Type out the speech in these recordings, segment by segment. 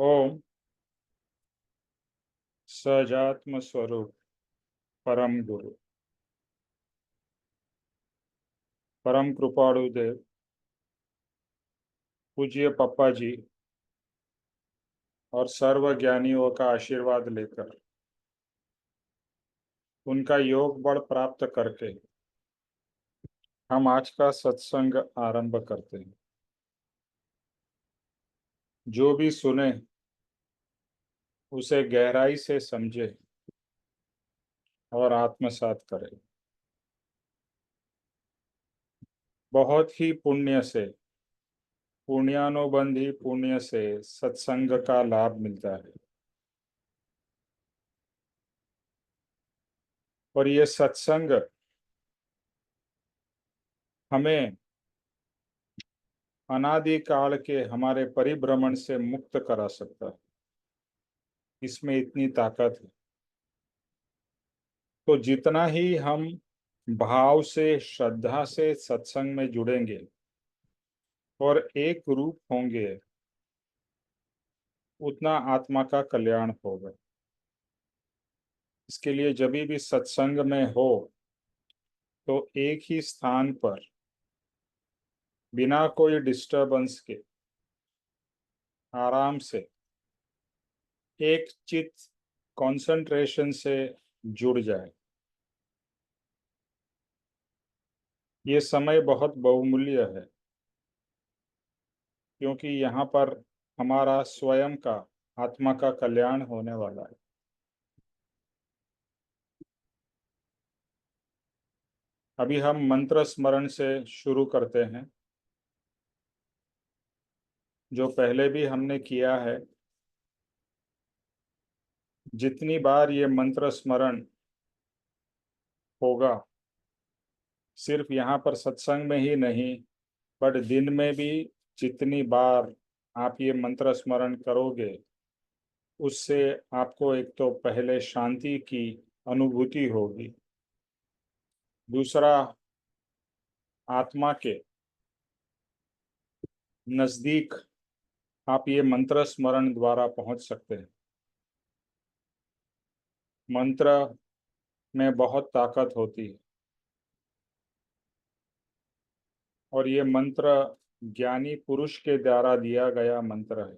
ओम सजात्म स्वरूप परम गुरु परम कृपाणु देव पूज्य पप्पा जी और सर्व ज्ञानियों का आशीर्वाद लेकर उनका योग बल प्राप्त करके हम आज का सत्संग आरंभ करते हैं। जो भी सुने उसे गहराई से समझे और आत्मसात करे। बहुत ही पुण्यानुबंधी पुण्य से सत्संग का लाभ मिलता है और ये सत्संग हमें अनादि काल के हमारे परिभ्रमण से मुक्त करा सकता है। इसमें इतनी ताकत है। तो जितना ही हम भाव से श्रद्धा से सत्संग में जुड़ेंगे और एक रूप होंगे, उतना आत्मा का कल्याण होगा। इसके लिए जब भी सत्संग में हो तो एक ही स्थान पर बिना कोई डिस्टरबेंस के आराम से एक चित्त कंसंट्रेशन से जुड़ जाए। ये समय बहुत बहुमूल्य है क्योंकि यहाँ पर हमारा स्वयं का आत्मा का कल्याण होने वाला है। अभी हम मंत्र स्मरण से शुरू करते हैं, जो पहले भी हमने किया है। जितनी बार ये मंत्र स्मरण होगा, सिर्फ यहाँ पर सत्संग में ही नहीं बट दिन में भी जितनी बार आप ये मंत्र स्मरण करोगे, उससे आपको एक तो पहले शांति की अनुभूति होगी, दूसरा आत्मा के नजदीक आप ये मंत्र स्मरण द्वारा पहुंच सकते हैं। मंत्र में बहुत ताकत होती है और ये मंत्र ज्ञानी पुरुष के द्वारा दिया गया मंत्र है।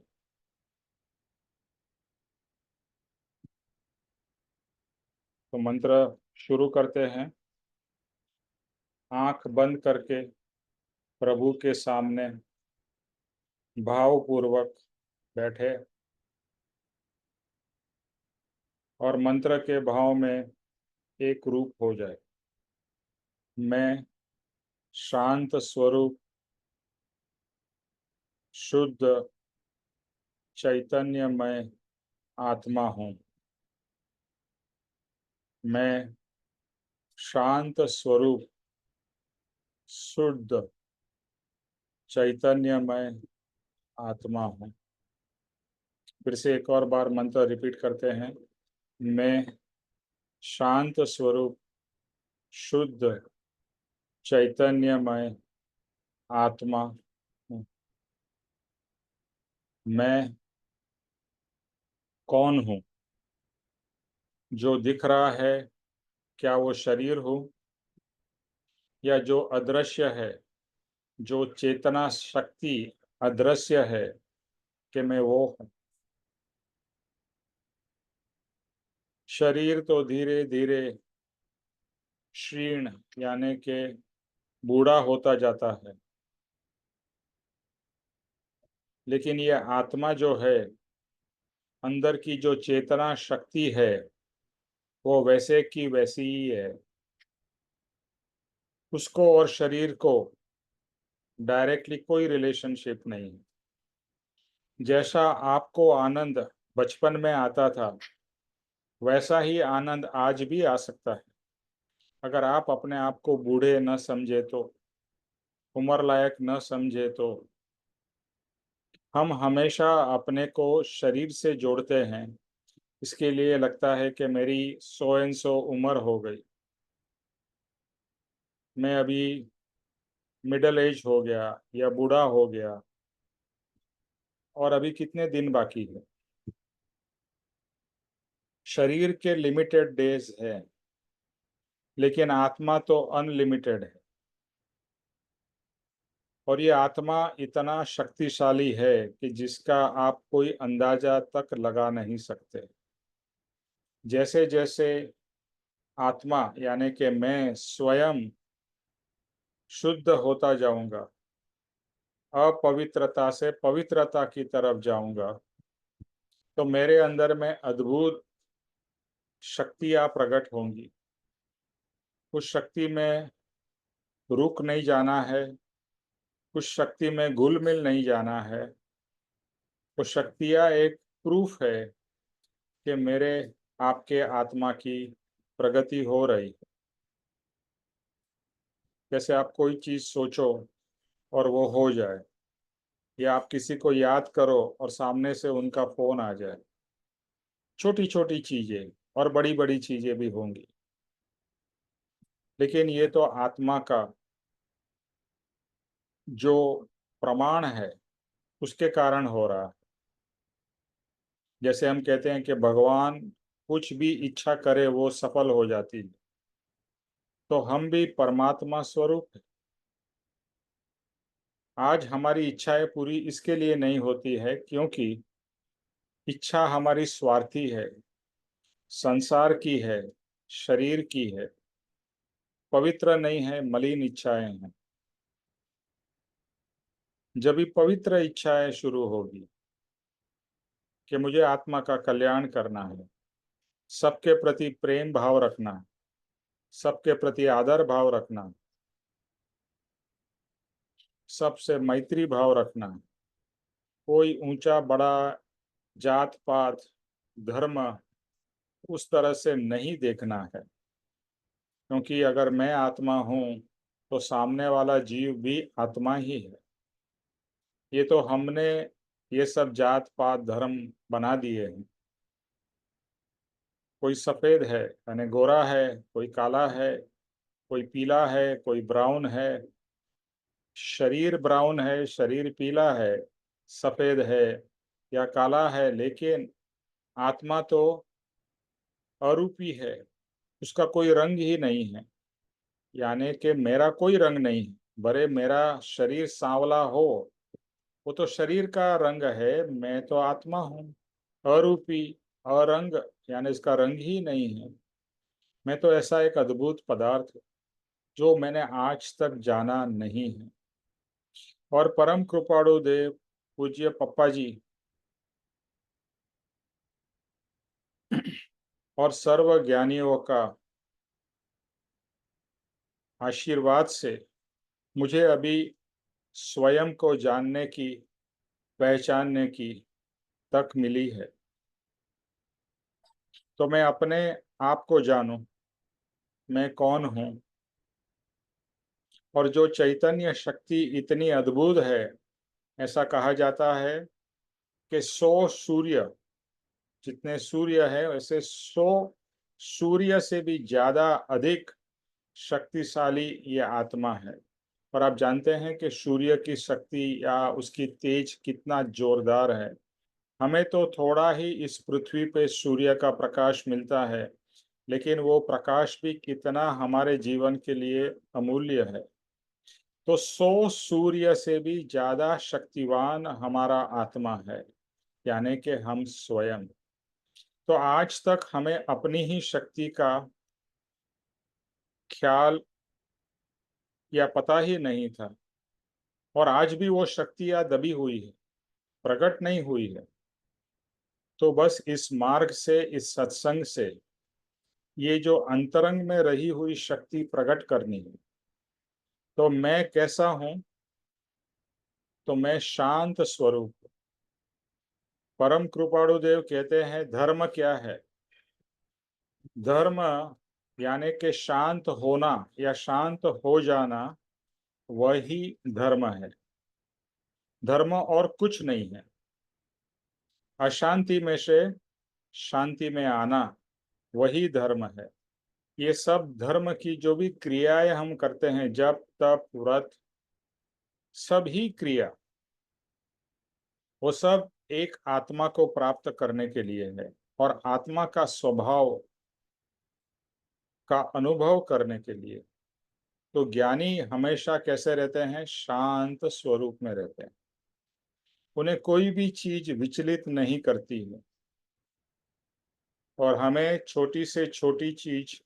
तो मंत्र शुरू करते हैं। आंख बंद करके प्रभु के सामने भावपूर्वक बैठे और मंत्र के भाव में एक रूप हो जाए। मैं शांत स्वरूप शुद्ध चैतन्यमय आत्मा हूँ। मैं शांत स्वरूप शुद्ध चैतन्यमय आत्मा हूँ। फिर से एक और बार मंत्र रिपीट करते हैं। मैं शांत स्वरूप शुद्ध चैतन्यमय आत्मा हूँ। मैं कौन हूँ? जो दिख रहा है, क्या वो शरीर हो या जो अदृश्य है, जो चेतना शक्ति अदृश्य है, कि मैं वो हूँ? शरीर तो धीरे धीरे क्षीण यानी के बूढ़ा होता जाता है, लेकिन ये आत्मा जो है, अंदर की जो चेतना शक्ति है, वो वैसे की वैसी ही है। उसको और शरीर को डायरेक्टली कोई रिलेशनशिप नहीं है। जैसा आपको आनंद बचपन में आता था, वैसा ही आनंद आज भी आ सकता है, अगर आप अपने आप को बूढ़े न समझे तो, उम्र लायक न समझे तो। हम हमेशा अपने को शरीर से जोड़ते हैं। इसके लिए लगता है कि मेरी सो एंड सो उम्र हो गई, मैं अभी मिडिल एज हो गया या बूढ़ा हो गया, और अभी कितने दिन बाकी है। शरीर के लिमिटेड डेज है, लेकिन आत्मा तो अनलिमिटेड है। और ये आत्मा इतना शक्तिशाली है कि जिसका आप कोई अंदाजा तक लगा नहीं सकते। जैसे जैसे आत्मा यानी कि मैं स्वयं शुद्ध होता जाऊंगा, अपवित्रता से पवित्रता की तरफ जाऊंगा, तो मेरे अंदर में अद्भुत शक्तियां प्रकट होंगी। उस शक्ति में रुक नहीं जाना है, उस शक्ति में घुल मिल नहीं जाना है। वो शक्तियां एक प्रूफ है कि मेरे आपके आत्मा की प्रगति हो रही है। जैसे आप कोई चीज सोचो और वो हो जाए, या आप किसी को याद करो और सामने से उनका फोन आ जाए। छोटी छोटी चीजें और बड़ी बड़ी चीजें भी होंगी, लेकिन ये तो आत्मा का जो प्रमाण है उसके कारण हो रहा है। जैसे हम कहते हैं कि भगवान कुछ भी इच्छा करे वो सफल हो जाती है, तो हम भी परमात्मा स्वरूप है। आज हमारी इच्छाएं पूरी इसके लिए नहीं होती है क्योंकि इच्छा हमारी स्वार्थी है, संसार की है, शरीर की है, पवित्र नहीं है, मलिन इच्छाएं हैं। जब भी पवित्र इच्छाएं शुरू होगी कि मुझे आत्मा का कल्याण करना है, सबके प्रति प्रेम भाव रखना, सबके प्रति आदर भाव रखना, सबसे मैत्री भाव रखना, कोई ऊंचा बड़ा जात पात धर्म उस तरह से नहीं देखना है। क्योंकि अगर मैं आत्मा हूं तो सामने वाला जीव भी आत्मा ही है। ये तो हमने ये सब जात पात धर्म बना दिए हैं। कोई सफेद है यानी गोरा है, कोई काला है, कोई पीला है, कोई ब्राउन है। शरीर ब्राउन है, शरीर पीला है, सफेद है या काला है, लेकिन आत्मा तो अरूपी है। उसका कोई रंग ही नहीं है। यानी कि मेरा कोई रंग नहीं है। भले मेरा शरीर सांवला हो, वो तो शरीर का रंग है, मैं तो आत्मा हूँ। अरूपी, अरंग, यानी इसका रंग ही नहीं है। मैं तो ऐसा एक अद्भुत पदार्थ जो मैंने आज तक जाना नहीं है। और परम कृपाणु देव पूज्य पप्पा जी और सर्व ज्ञानियों का आशीर्वाद से मुझे अभी स्वयं को जानने की, पहचानने की तक मिली है। तो मैं अपने आप को जानूं, मैं कौन हूं। और जो चैतन्य शक्ति इतनी अद्भुत है, ऐसा कहा जाता है कि 100 सूर्य, जितने सूर्य है वैसे 100 सूर्य से भी ज्यादा अधिक शक्तिशाली ये आत्मा है। और आप जानते हैं कि सूर्य की शक्ति या उसकी तेज कितना जोरदार है। हमें तो थोड़ा ही इस पृथ्वी पे सूर्य का प्रकाश मिलता है, लेकिन वो प्रकाश भी कितना हमारे जीवन के लिए अमूल्य है। तो 100 सूर्य से भी ज्यादा शक्तिवान हमारा आत्मा है, यानी कि हम स्वयं। तो आज तक हमें अपनी ही शक्ति का ख्याल या पता ही नहीं था। और आज भी वो शक्तियां दबी हुई है, प्रकट नहीं हुई है। तो बस इस मार्ग से, इस सत्संग से ये जो अंतरंग में रही हुई शक्ति प्रकट करनी है। तो मैं कैसा हूं? तो मैं शांत स्वरूप। परम कृपाणु देव कहते हैं धर्म क्या है? धर्म यानी कि शांत होना या शांत हो जाना, वही धर्म है। धर्म और कुछ नहीं है। अशांति में से शांति में आना, वही धर्म है। ये सब धर्म की जो भी क्रियाएं हम करते हैं, जप तप व्रत, सभी क्रिया, वो सब एक आत्मा को प्राप्त करने के लिए है। और आत्मा का स्वभाव का अनुभव करने के लिए, तो ज्ञानी हमेशा कैसे रहते हैं? शांत स्वरूप में रहते हैं। उन्हें कोई भी चीज विचलित नहीं करती है, और हमें छोटी से छोटी चीज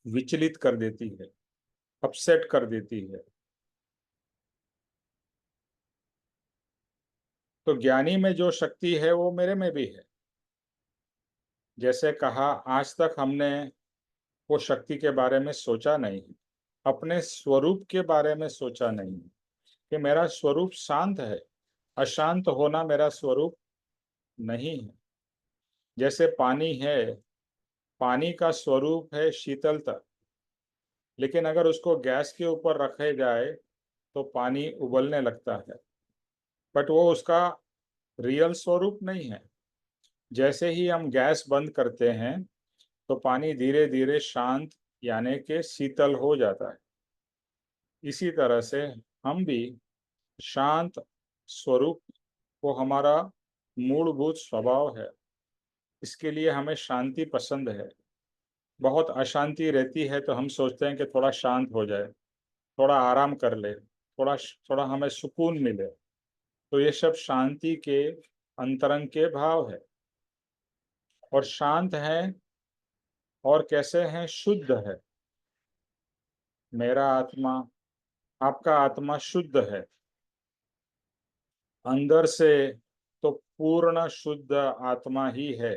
विचलित कर देती है, अपसेट कर देती है। तो ज्ञानी में जो शक्ति है वो मेरे में भी है। जैसे कहा, आज तक हमने वो शक्ति के बारे में सोचा नहीं, अपने स्वरूप के बारे में सोचा नहीं कि मेरा स्वरूप शांत है। अशांत होना मेरा स्वरूप नहीं है। जैसे पानी है, पानी का स्वरूप है शीतलता, लेकिन अगर उसको गैस के ऊपर रखे जाए तो पानी उबलने लगता है, बट वो उसका रियल स्वरूप नहीं है। जैसे ही हम गैस बंद करते हैं तो पानी धीरे धीरे शांत यानी कि शीतल हो जाता है। इसी तरह से हम भी शांत स्वरूप, वो हमारा मूलभूत स्वभाव है। इसके लिए हमें शांति पसंद है। बहुत अशांति रहती है तो हम सोचते हैं कि थोड़ा शांत हो जाए, थोड़ा आराम कर ले, थोड़ा थोड़ा हमें सुकून मिले। तो ये सब शांति के अंतरंग के भाव है। और शांत है और कैसे हैं? शुद्ध है। मेरा आत्मा, आपका आत्मा शुद्ध है अंदर से, तो पूर्ण शुद्ध आत्मा ही है।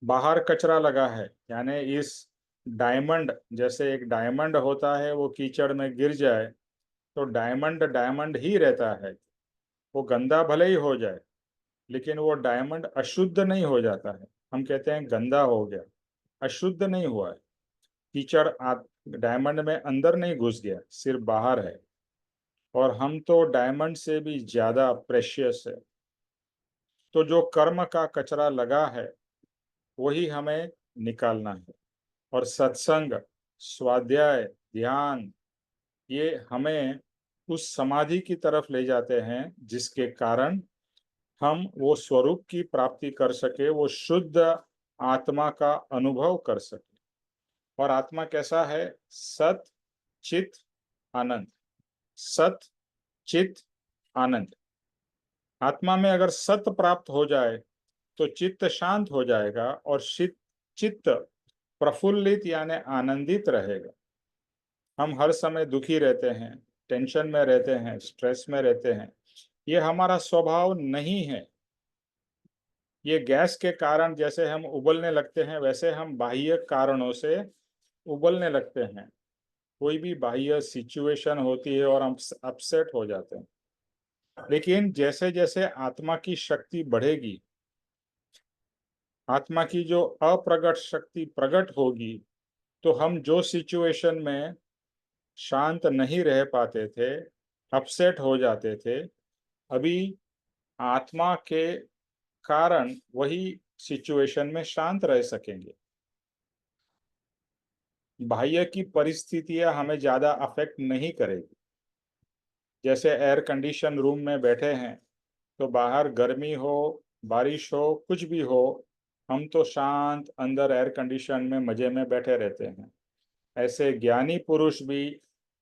बाहर कचरा लगा है, यानी इस डायमंड, जैसे एक डायमंड होता है, वो कीचड़ में गिर जाए तो डायमंड डायमंड ही रहता है। वो गंदा भले ही हो जाए, लेकिन वो डायमंड अशुद्ध नहीं हो जाता है। हम कहते हैं गंदा हो गया, अशुद्ध नहीं हुआ है। कीचड़ डायमंड में अंदर नहीं घुस गया, सिर्फ बाहर है। और हम तो डायमंड से भी ज्यादा प्रेशियस है। तो जो कर्म का कचरा लगा है वही हमें निकालना है। और सत्संग, स्वाध्याय, ध्यान, ये हमें उस समाधि की तरफ ले जाते हैं जिसके कारण हम वो स्वरूप की प्राप्ति कर सके, वो शुद्ध आत्मा का अनुभव कर सके। और आत्मा कैसा है? सत चित आनंद। सत चित आनंद। आत्मा में अगर सत प्राप्त हो जाए तो चित्त शांत हो जाएगा और चित्त प्रफुल्लित यानी आनंदित रहेगा। हम हर समय दुखी रहते हैं, टेंशन में रहते हैं, स्ट्रेस में रहते हैं। ये हमारा स्वभाव नहीं है। ये गैस के कारण जैसे हम उबलने लगते हैं, वैसे हम बाह्य कारणों से उबलने लगते हैं। कोई भी बाह्य सिचुएशन होती है और हम अपसेट हो जाते हैं। लेकिन जैसे जैसे आत्मा की शक्ति बढ़ेगी, आत्मा की जो अप्रगट शक्ति प्रकट होगी, तो हम जो सिचुएशन में शांत नहीं रह पाते थे, अपसेट हो जाते थे, अभी आत्मा के कारण वही सिचुएशन में शांत रह सकेंगे। बाह्य की परिस्थितियां हमें ज्यादा अफेक्ट नहीं करेगी। जैसे एयर कंडीशन रूम में बैठे हैं तो बाहर गर्मी हो, बारिश हो, कुछ भी हो, हम तो शांत अंदर एयर कंडीशन में मजे में बैठे रहते हैं। ऐसे ज्ञानी पुरुष भी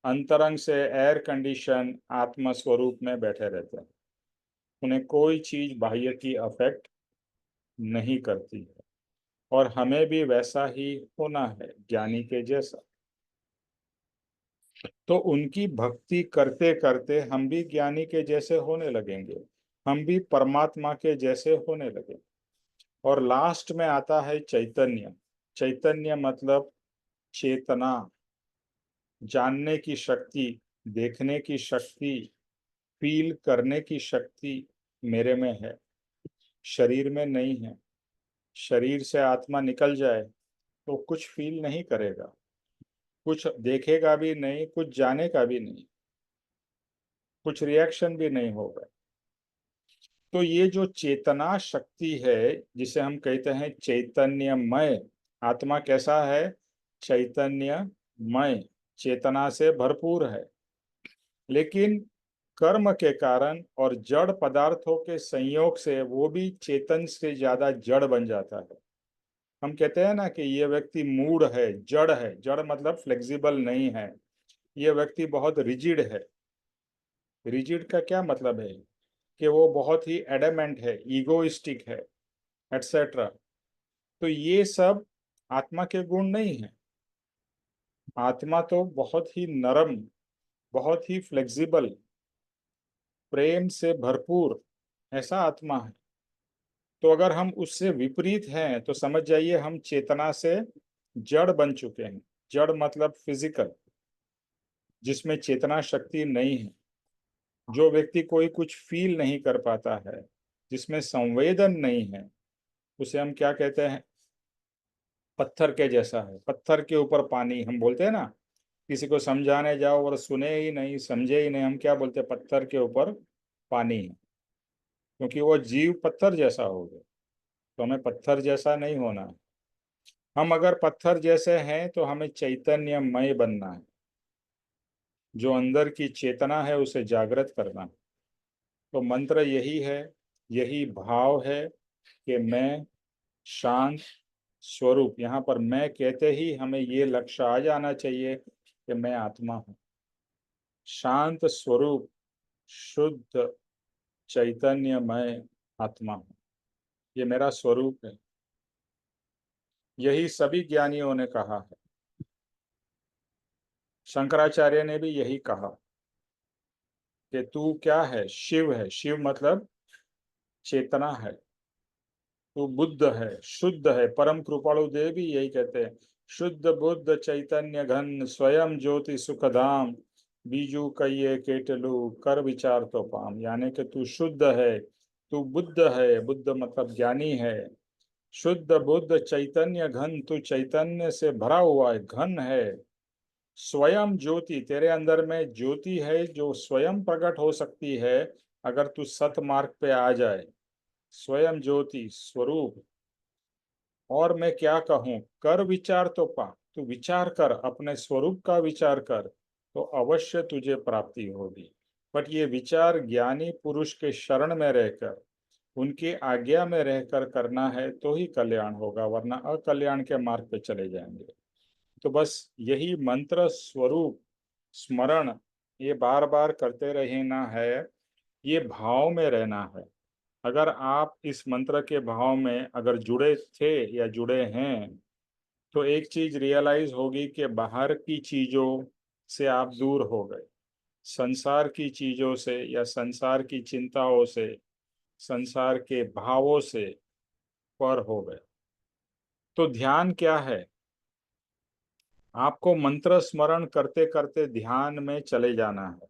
अंतरंग से एयर कंडीशन आत्म स्वरूप में बैठे रहते हैं। उन्हें कोई चीज बाह्य की अफेक्ट नहीं करती है। और हमें भी वैसा ही होना है, ज्ञानी के जैसा। तो उनकी भक्ति करते करते हम भी ज्ञानी के जैसे होने लगेंगे, हम भी परमात्मा के जैसे होने लगेंगे। और लास्ट में आता है चैतन्य। चैतन्य मतलब चेतना, जानने की शक्ति, देखने की शक्ति, फील करने की शक्ति मेरे में है, शरीर में नहीं है। शरीर से आत्मा निकल जाए तो कुछ फील नहीं करेगा, कुछ देखेगा भी नहीं, कुछ जानेगा भी नहीं, कुछ रिएक्शन भी नहीं होगा। तो ये जो चेतना शक्ति है, जिसे हम कहते हैं चैतन्यमय, आत्मा कैसा है? चैतन्यमय, चेतना से भरपूर है। लेकिन कर्म के कारण और जड़ पदार्थों के संयोग से वो भी चेतन से ज्यादा जड़ बन जाता है। हम कहते हैं ना कि ये व्यक्ति मूड है, जड़ है। जड़ मतलब फ्लेक्सिबल नहीं है, ये व्यक्ति बहुत रिजिड है। रिजिड का क्या मतलब है कि वो बहुत ही एडमेंट है, ईगोइस्टिक है, एटसेट्रा। तो ये सब आत्मा के गुण नहीं है। आत्मा तो बहुत ही नरम, बहुत ही फ्लेक्सिबल, प्रेम से भरपूर ऐसा आत्मा है। तो अगर हम उससे विपरीत हैं तो समझ जाइए हम चेतना से जड़ बन चुके हैं। जड़ मतलब फिजिकल, जिसमें चेतना शक्ति नहीं है। जो व्यक्ति कोई कुछ फील नहीं कर पाता है, जिसमें संवेदन नहीं है, उसे हम क्या कहते हैं? पत्थर के जैसा है। पत्थर के ऊपर पानी, हम बोलते हैं ना, किसी को समझाने जाओ और सुने ही नहीं, समझे ही नहीं, हम क्या बोलते हैं? पत्थर के ऊपर पानी है। क्योंकि वो जीव पत्थर जैसा हो गया। तो हमें पत्थर जैसा नहीं होना है। हम अगर पत्थर जैसे हैं तो हमें चैतन्यमय बनना है। जो अंदर की चेतना है उसे जागृत करना है। तो मंत्र यही है, यही भाव है कि मैं शांत स्वरूप। यहाँ पर मैं कहते ही हमें ये लक्ष्य आ जाना चाहिए कि मैं आत्मा हूँ, शांत स्वरूप, शुद्ध चैतन्यमय आत्मा हूँ। ये मेरा स्वरूप है। यही सभी ज्ञानियों ने कहा है। शंकराचार्य ने भी यही कहा कि तू क्या है? शिव है। शिव मतलब चेतना है। तू बुद्ध है, शुद्ध है। परम कृपाणु देव भी यही कहते हैं, शुद्ध बुद्ध चैतन्य घन स्वयं ज्योति सुखधाम, बीजू कहिए केटलू कर विचार तो पाम। यानी कि तू शुद्ध है, तू बुद्ध है। बुद्ध मतलब ज्ञानी है। शुद्ध बुद्ध चैतन्य घन, तू चैतन्य से भरा हुआ है, घन है। स्वयं ज्योति, तेरे अंदर में ज्योति है जो स्वयं प्रकट हो सकती है अगर तू सत मार्ग पे आ जाए। स्वयं ज्योति स्वरूप। और मैं क्या कहूँ? कर विचार तो पा। तू विचार कर, अपने स्वरूप का विचार कर, तो अवश्य तुझे प्राप्ति होगी। बट ये विचार ज्ञानी पुरुष के शरण में रहकर, उनकी आज्ञा में रहकर करना है तो ही कल्याण होगा, वरना अकल्याण के मार्ग पे चले जाएंगे। तो बस यही मंत्र स्वरूप स्मरण ये बार बार करते रहना है। ये भाव में रहना है। अगर आप इस मंत्र के भाव में अगर जुड़े थे या जुड़े हैं तो एक चीज रियलाइज होगी कि बाहर की चीजों से आप दूर हो गए। संसार की चीजों से या संसार की चिंताओं से, संसार के भावों से पर हो गए। तो ध्यान क्या है? आपको मंत्र स्मरण करते करते ध्यान में चले जाना है।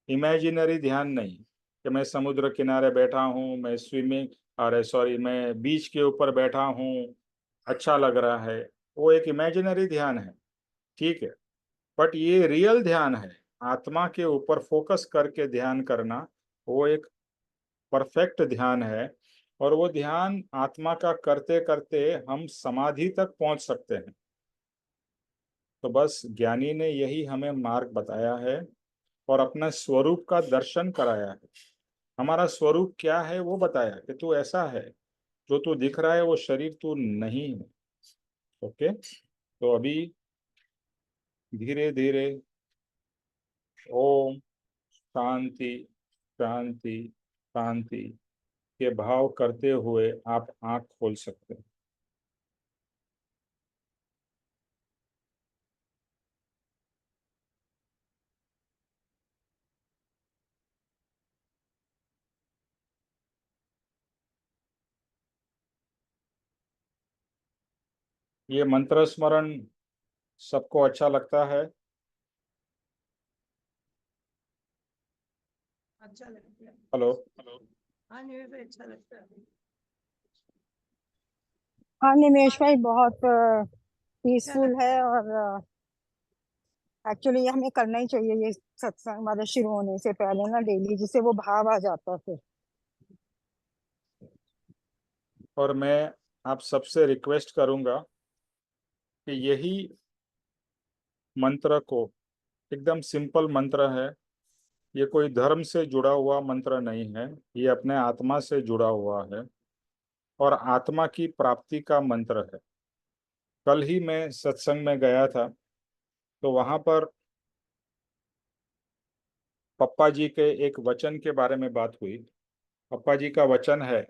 इमेजिनरी ध्यान नहीं कि मैं समुद्र किनारे बैठा हूँ, मैं स्विमिंग, अरे सॉरी, मैं बीच के ऊपर बैठा हूँ, अच्छा लग रहा है। वो एक इमेजिनरी ध्यान है, ठीक है। बट ये रियल ध्यान है, आत्मा के ऊपर फोकस करके ध्यान करना। वो एक परफेक्ट ध्यान है। और वो ध्यान आत्मा का करते करते हम समाधि तक पहुंच सकते हैं। तो बस ज्ञानी ने यही हमें मार्ग बताया है और अपना स्वरूप का दर्शन कराया है। हमारा स्वरूप क्या है वो बताया कि तू ऐसा है, जो तू दिख रहा है वो शरीर तू नहीं है। ओके। तो अभी धीरे धीरे ओम शांति शांति शांति के भाव करते हुए आप आंख खोल सकते हैं। ये मंत्र स्मरण सबको अच्छा लगता है? अच्छा लगता है। हेलो। हाँ, मुझे भी अच्छा लगता है। हाँ निमेश भाई, बहुत अच्छा पीसफुल लगता है। है। और एक्चुअली हमें करना ही चाहिए ये सत्संग हमारे शुरू होने से पहले ना, डेली, जिससे वो भाव आ जाता है फिर। और मैं आप सबसे रिक्वेस्ट करूंगा कि यही मंत्र को, एकदम सिंपल मंत्र है, ये कोई धर्म से जुड़ा हुआ मंत्र नहीं है, ये अपने आत्मा से जुड़ा हुआ है और आत्मा की प्राप्ति का मंत्र है। कल ही मैं सत्संग में गया था, तो वहां पर पप्पा जी के एक वचन के बारे में बात हुई। पप्पा जी का वचन है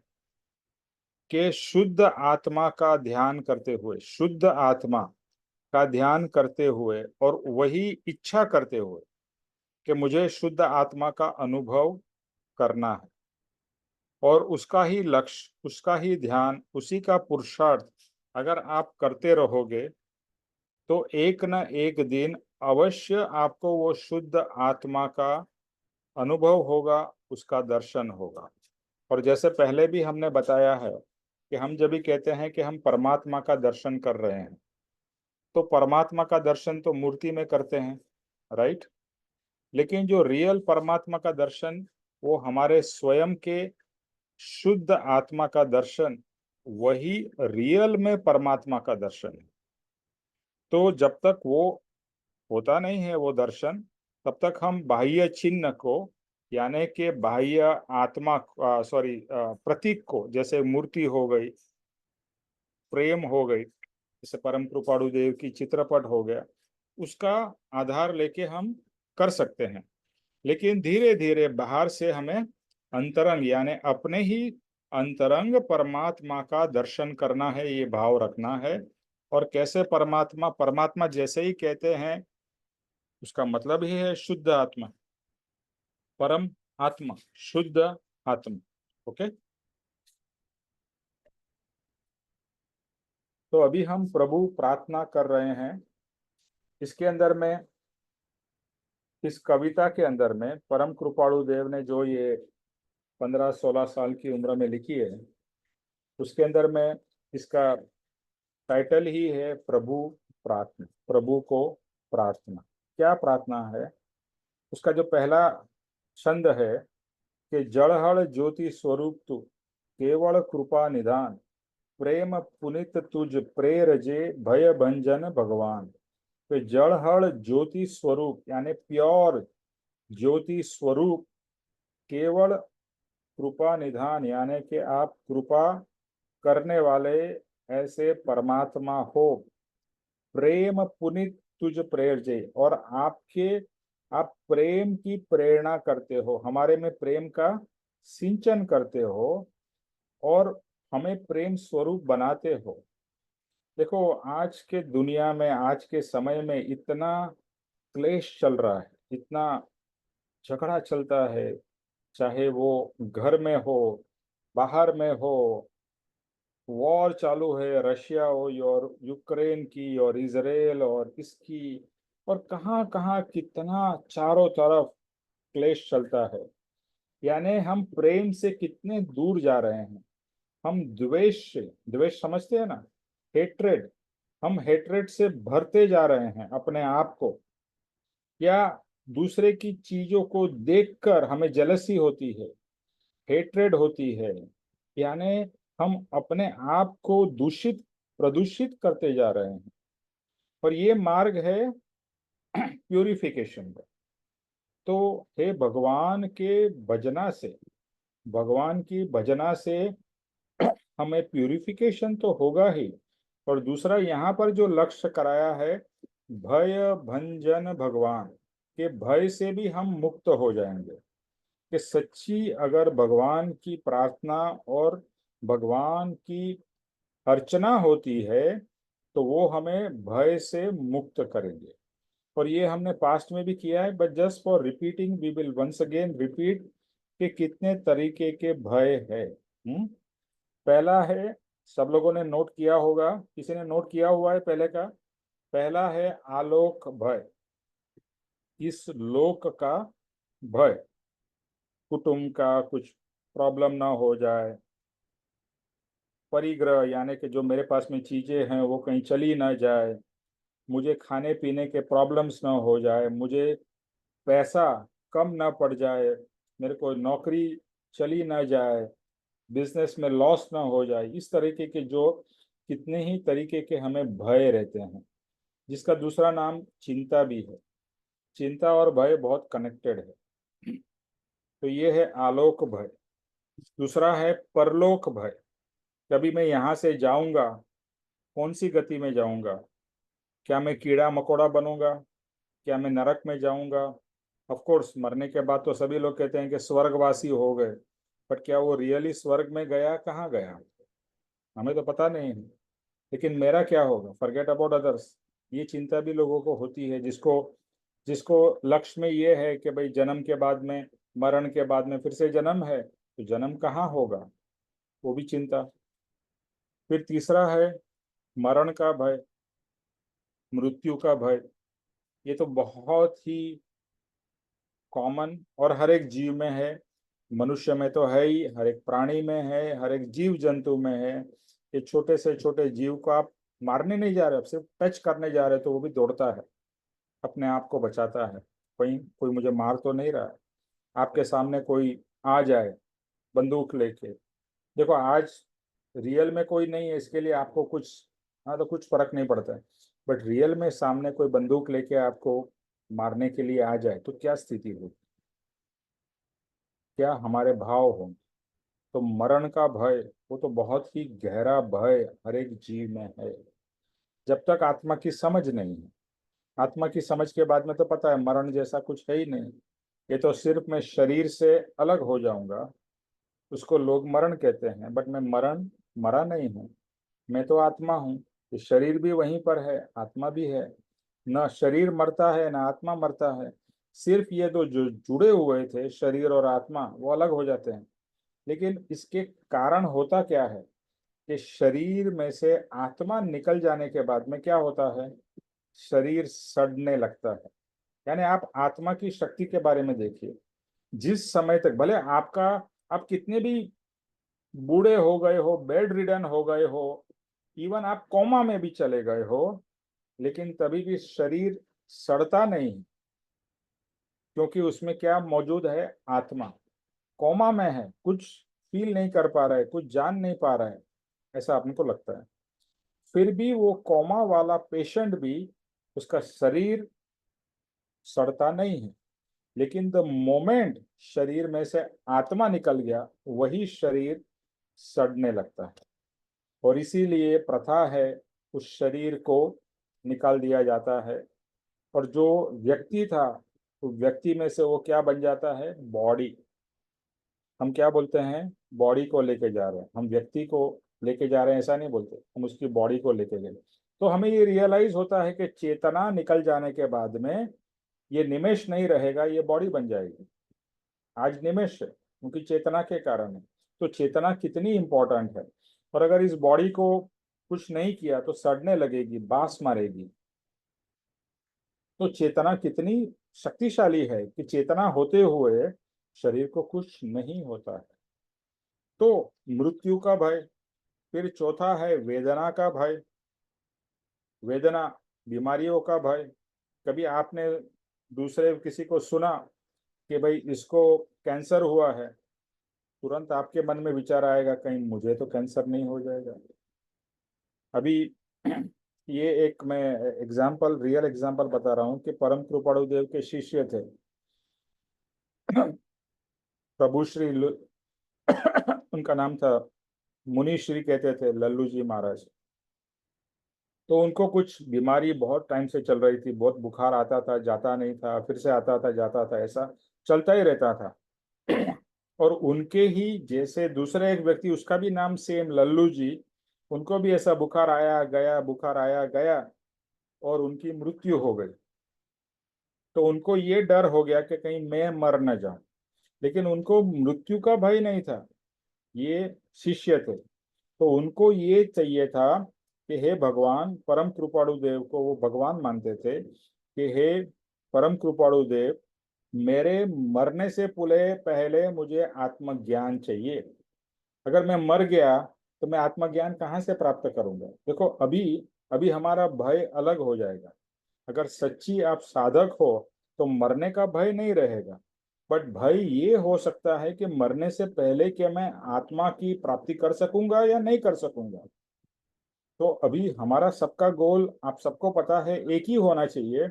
कि शुद्ध आत्मा का ध्यान करते हुए, शुद्ध आत्मा का ध्यान करते हुए और वही इच्छा करते हुए कि मुझे शुद्ध आत्मा का अनुभव करना है और उसका ही लक्ष्य, उसका ही ध्यान, उसी का पुरुषार्थ अगर आप करते रहोगे तो एक न एक दिन अवश्य आपको वो शुद्ध आत्मा का अनुभव होगा, उसका दर्शन होगा। और जैसे पहले भी हमने बताया है कि हम जब भी कहते हैं कि हम परमात्मा का दर्शन कर रहे हैं, तो परमात्मा का दर्शन तो मूर्ति में करते हैं, राइट? लेकिन जो रियल परमात्मा का दर्शन, वो हमारे स्वयं के शुद्ध आत्मा का दर्शन, वही रियल में परमात्मा का दर्शन है। तो जब तक वो होता नहीं है वो दर्शन, तब तक हम बाह्य चिन्ह को, यानी कि बाह्य आत्मा, प्रतीक को, जैसे मूर्ति हो गई, प्रेम हो गई, जैसे परम कृपाणु देव की चित्रपट हो गया, उसका आधार लेके हम कर सकते हैं। लेकिन धीरे धीरे बाहर से हमें अंतरंग, यानी अपने ही अंतरंग परमात्मा का दर्शन करना है, ये भाव रखना है। और कैसे परमात्मा, परमात्मा जैसे ही कहते हैं उसका मतलब ही है शुद्ध आत्मा, परम आत्मा, शुद्ध आत्मा। ओके, तो अभी हम प्रभु प्रार्थना कर रहे हैं। इसके अंदर में, इस कविता के अंदर में परम कृपाणु देव ने जो ये 15-16 साल की उम्र में लिखी है, उसके अंदर में इसका टाइटल ही है प्रभु प्रार्थना, प्रभु को प्रार्थना। क्या प्रार्थना है? उसका जो पहला छंद है कि जड़हड़ ज्योति स्वरूप तू, केवल कृपा निधान, प्रेम पुनित तुझ प्रेर जे भय भंजन भगवान। तो जड़हड़ ज्योति स्वरूप यानी प्योर ज्योति स्वरूप, केवल कृपा निधान यानी कि आप कृपा करने वाले ऐसे परमात्मा हो, प्रेम पुनित तुझ प्रेरजे, और आप प्रेम की प्रेरणा करते हो, हमारे में प्रेम का सिंचन करते हो और हमें प्रेम स्वरूप बनाते हो। देखो, आज के दुनिया में, आज के समय में इतना क्लेश चल रहा है, इतना झगड़ा चलता है, चाहे वो घर में हो, बाहर में हो, वॉर चालू है, रशिया हो और यूक्रेन की और इजराइल और इसकी, और कहाँ कहाँ कितना चारों तरफ क्लेश चलता है। यानी हम प्रेम से कितने दूर जा रहे हैं। हम द्वेष से, द्वेष समझते हैं ना, हेट्रेड, हम हेट्रेड से भरते जा रहे हैं अपने आप को। या दूसरे की चीजों को देखकर हमें जेलसी होती है, हेट्रेड होती है, यानी हम अपने आप को दूषित, प्रदूषित करते जा रहे हैं। और ये मार्ग है प्यूरिफिकेशन का। तो हे भगवान के भजना से, भगवान की भजना से हमें प्यूरिफिकेशन तो होगा ही, और दूसरा यहाँ पर जो लक्ष्य कराया है, भय भंजन भगवान, के भय से भी हम मुक्त हो जाएंगे। कि सच्ची अगर भगवान की प्रार्थना और भगवान की अर्चना होती है, तो वो हमें भय से मुक्त करेंगे। और ये हमने पास्ट में भी किया है, but just for repeating we will once again repeat कि कितने तरीके के भय है। पहला है, सब लोगों ने नोट किया होगा, किसी ने नोट किया हुआ है पहले का? पहला है आलोक भय, इस लोक का भय, कुटुंब का कुछ प्रॉब्लम ना हो जाए, परिग्रह यानी कि जो मेरे पास में चीजें हैं वो कहीं चली ना जाए, मुझे खाने पीने के प्रॉब्लम्स ना हो जाए, मुझे पैसा कम ना पड़ जाए, मेरे को नौकरी चली ना जाए, बिजनेस में लॉस ना हो जाए। इस तरीके के जो कितने ही तरीके के हमें भय रहते हैं, जिसका दूसरा नाम चिंता भी है। चिंता और भय बहुत कनेक्टेड है। तो ये है आलोक भय। दूसरा है परलोक भय। कभी मैं यहाँ से जाऊंगा, कौन सी गति में जाऊंगा? क्या मैं कीड़ा मकोड़ा बनूंगा? क्या मैं नरक में जाऊंगा? ऑफ कोर्स मरने के बाद तो सभी लोग कहते हैं कि स्वर्गवासी हो गए, बट क्या वो रियली स्वर्ग में गया? कहाँ गया? हमें तो पता नहीं है। लेकिन मेरा क्या होगा? Forget about others. ये चिंता भी लोगों को होती है, जिसको जिसको लक्ष्य में ये है कि भाई जन्म के बाद में, मरण के बाद में फिर से जन्म है, तो जन्म कहाँ होगा, वो भी चिंता। फिर तीसरा है मरण का भय, मृत्यु का भय। ये तो बहुत ही कॉमन और हर एक जीव में है। मनुष्य में तो है ही, हर एक प्राणी में है, हर एक जीव जंतु में है। ये छोटे से छोटे जीव को आप मारने नहीं जा रहे, आप सिर्फ टच करने जा रहे, तो वो भी दौड़ता है, अपने आप को बचाता है। कहीं कोई मुझे मार तो नहीं रहा है। आपके सामने कोई आ जाए बंदूक लेके, देखो आज रियल में कोई नहीं है, इसके लिए आपको कुछ, हाँ तो कुछ फर्क नहीं पड़ता है। बट रियल में सामने कोई बंदूक लेके आपको मारने के लिए आ जाए तो क्या स्थिति हो, क्या हमारे भाव हों? तो मरण का भय, वो तो बहुत ही गहरा भय हर एक जीव में है, जब तक आत्मा की समझ नहीं है। आत्मा की समझ के बाद में तो पता है मरण जैसा कुछ है ही नहीं, ये तो सिर्फ मैं शरीर से अलग हो जाऊंगा, उसको लोग मरण कहते हैं, बट मैं मरा नहीं हूँ। मैं तो आत्मा हूँ। ये शरीर भी वहीं पर है, आत्मा भी है। ना शरीर मरता है ना आत्मा मरता है। सिर्फ ये दो जो जुड़े हुए थे, शरीर और आत्मा, वो अलग हो जाते हैं। लेकिन इसके कारण होता क्या है कि शरीर में से आत्मा निकल जाने के बाद में क्या होता है? शरीर सड़ने लगता है। यानी आप आत्मा की शक्ति के बारे में देखिए। जिस समय तक भले आपका, आप कितने भी बूढ़े हो गए हो, बेड रिडन हो गए हो, इवन आप कोमा में भी चले गए हो, लेकिन तभी भी शरीर सड़ता नहीं, क्योंकि उसमें क्या मौजूद है? आत्मा। कोमा में है, कुछ फील नहीं कर पा रहा है, कुछ जान नहीं पा रहा है, ऐसा आपने को लगता है। फिर भी वो कोमा वाला पेशेंट भी, उसका शरीर सड़ता नहीं है। लेकिन द मोमेंट शरीर में से आत्मा निकल गया, वही शरीर सड़ने लगता है। और इसीलिए प्रथा है, उस शरीर को निकाल दिया जाता है। और जो व्यक्ति था, तो व्यक्ति में से वो क्या बन जाता है? बॉडी। हम क्या बोलते हैं? बॉडी को लेके जा रहे हैं, हम व्यक्ति को लेके जा रहे हैं ऐसा नहीं बोलते, हम उसकी बॉडी को लेके गए। तो हमें ये रियलाइज होता है कि चेतना निकल जाने के बाद में ये निमेश नहीं रहेगा, ये बॉडी बन जाएगी। आज निमेश है क्योंकि चेतना के कारण है। तो चेतना कितनी इंपॉर्टेंट है। और अगर इस बॉडी को कुछ नहीं किया तो सड़ने लगेगी, बांस मारेगी। तो चेतना कितनी शक्तिशाली है कि चेतना होते हुए शरीर को कुछ नहीं होता है। तो मृत्यु का भय। फिर चौथा है वेदना का भय। वेदना, बीमारियों का भय। कभी आपने दूसरे किसी को सुना कि भाई इसको कैंसर हुआ है, तुरंत आपके मन में विचार आएगा कहीं मुझे तो कैंसर नहीं हो जाएगा। अभी ये एक मैं एग्जाम्पल, रियल एग्जाम्पल बता रहा हूँ कि परम कृपाणु देव के शिष्य थे प्रभु श्री उनका नाम था, मुनि श्री कहते थे, लल्लू जी महाराज। तो उनको कुछ बीमारी बहुत टाइम से चल रही थी, बहुत बुखार आता था जाता नहीं था, फिर से आता था जाता था, ऐसा चलता ही रहता था। और उनके ही जैसे दूसरे एक व्यक्ति, उसका भी नाम सेम लल्लू जी, उनको भी ऐसा बुखार आया गया, बुखार आया गया, और उनकी मृत्यु हो गई। तो उनको ये डर हो गया कि कहीं मैं मर न जाऊं। लेकिन उनको मृत्यु का भय नहीं था, ये शिष्य थे। तो उनको ये चाहिए था कि हे भगवान, परम कृपाणु देव को वो भगवान मानते थे कि हे परम कृपाणु देव, मेरे मरने से पहले मुझे आत्मज्ञान चाहिए। अगर मैं मर गया तो मैं आत्मज्ञान कहाँ से प्राप्त करूंगा? देखो अभी अभी हमारा भय अलग हो जाएगा। अगर सच्ची आप साधक हो तो मरने का भय नहीं रहेगा। बट भय ये हो सकता है कि मरने से पहले क्या मैं आत्मा की प्राप्ति कर सकूंगा या नहीं कर सकूंगा। तो अभी हमारा सबका गोल, आप सबको पता है, एक ही होना चाहिए,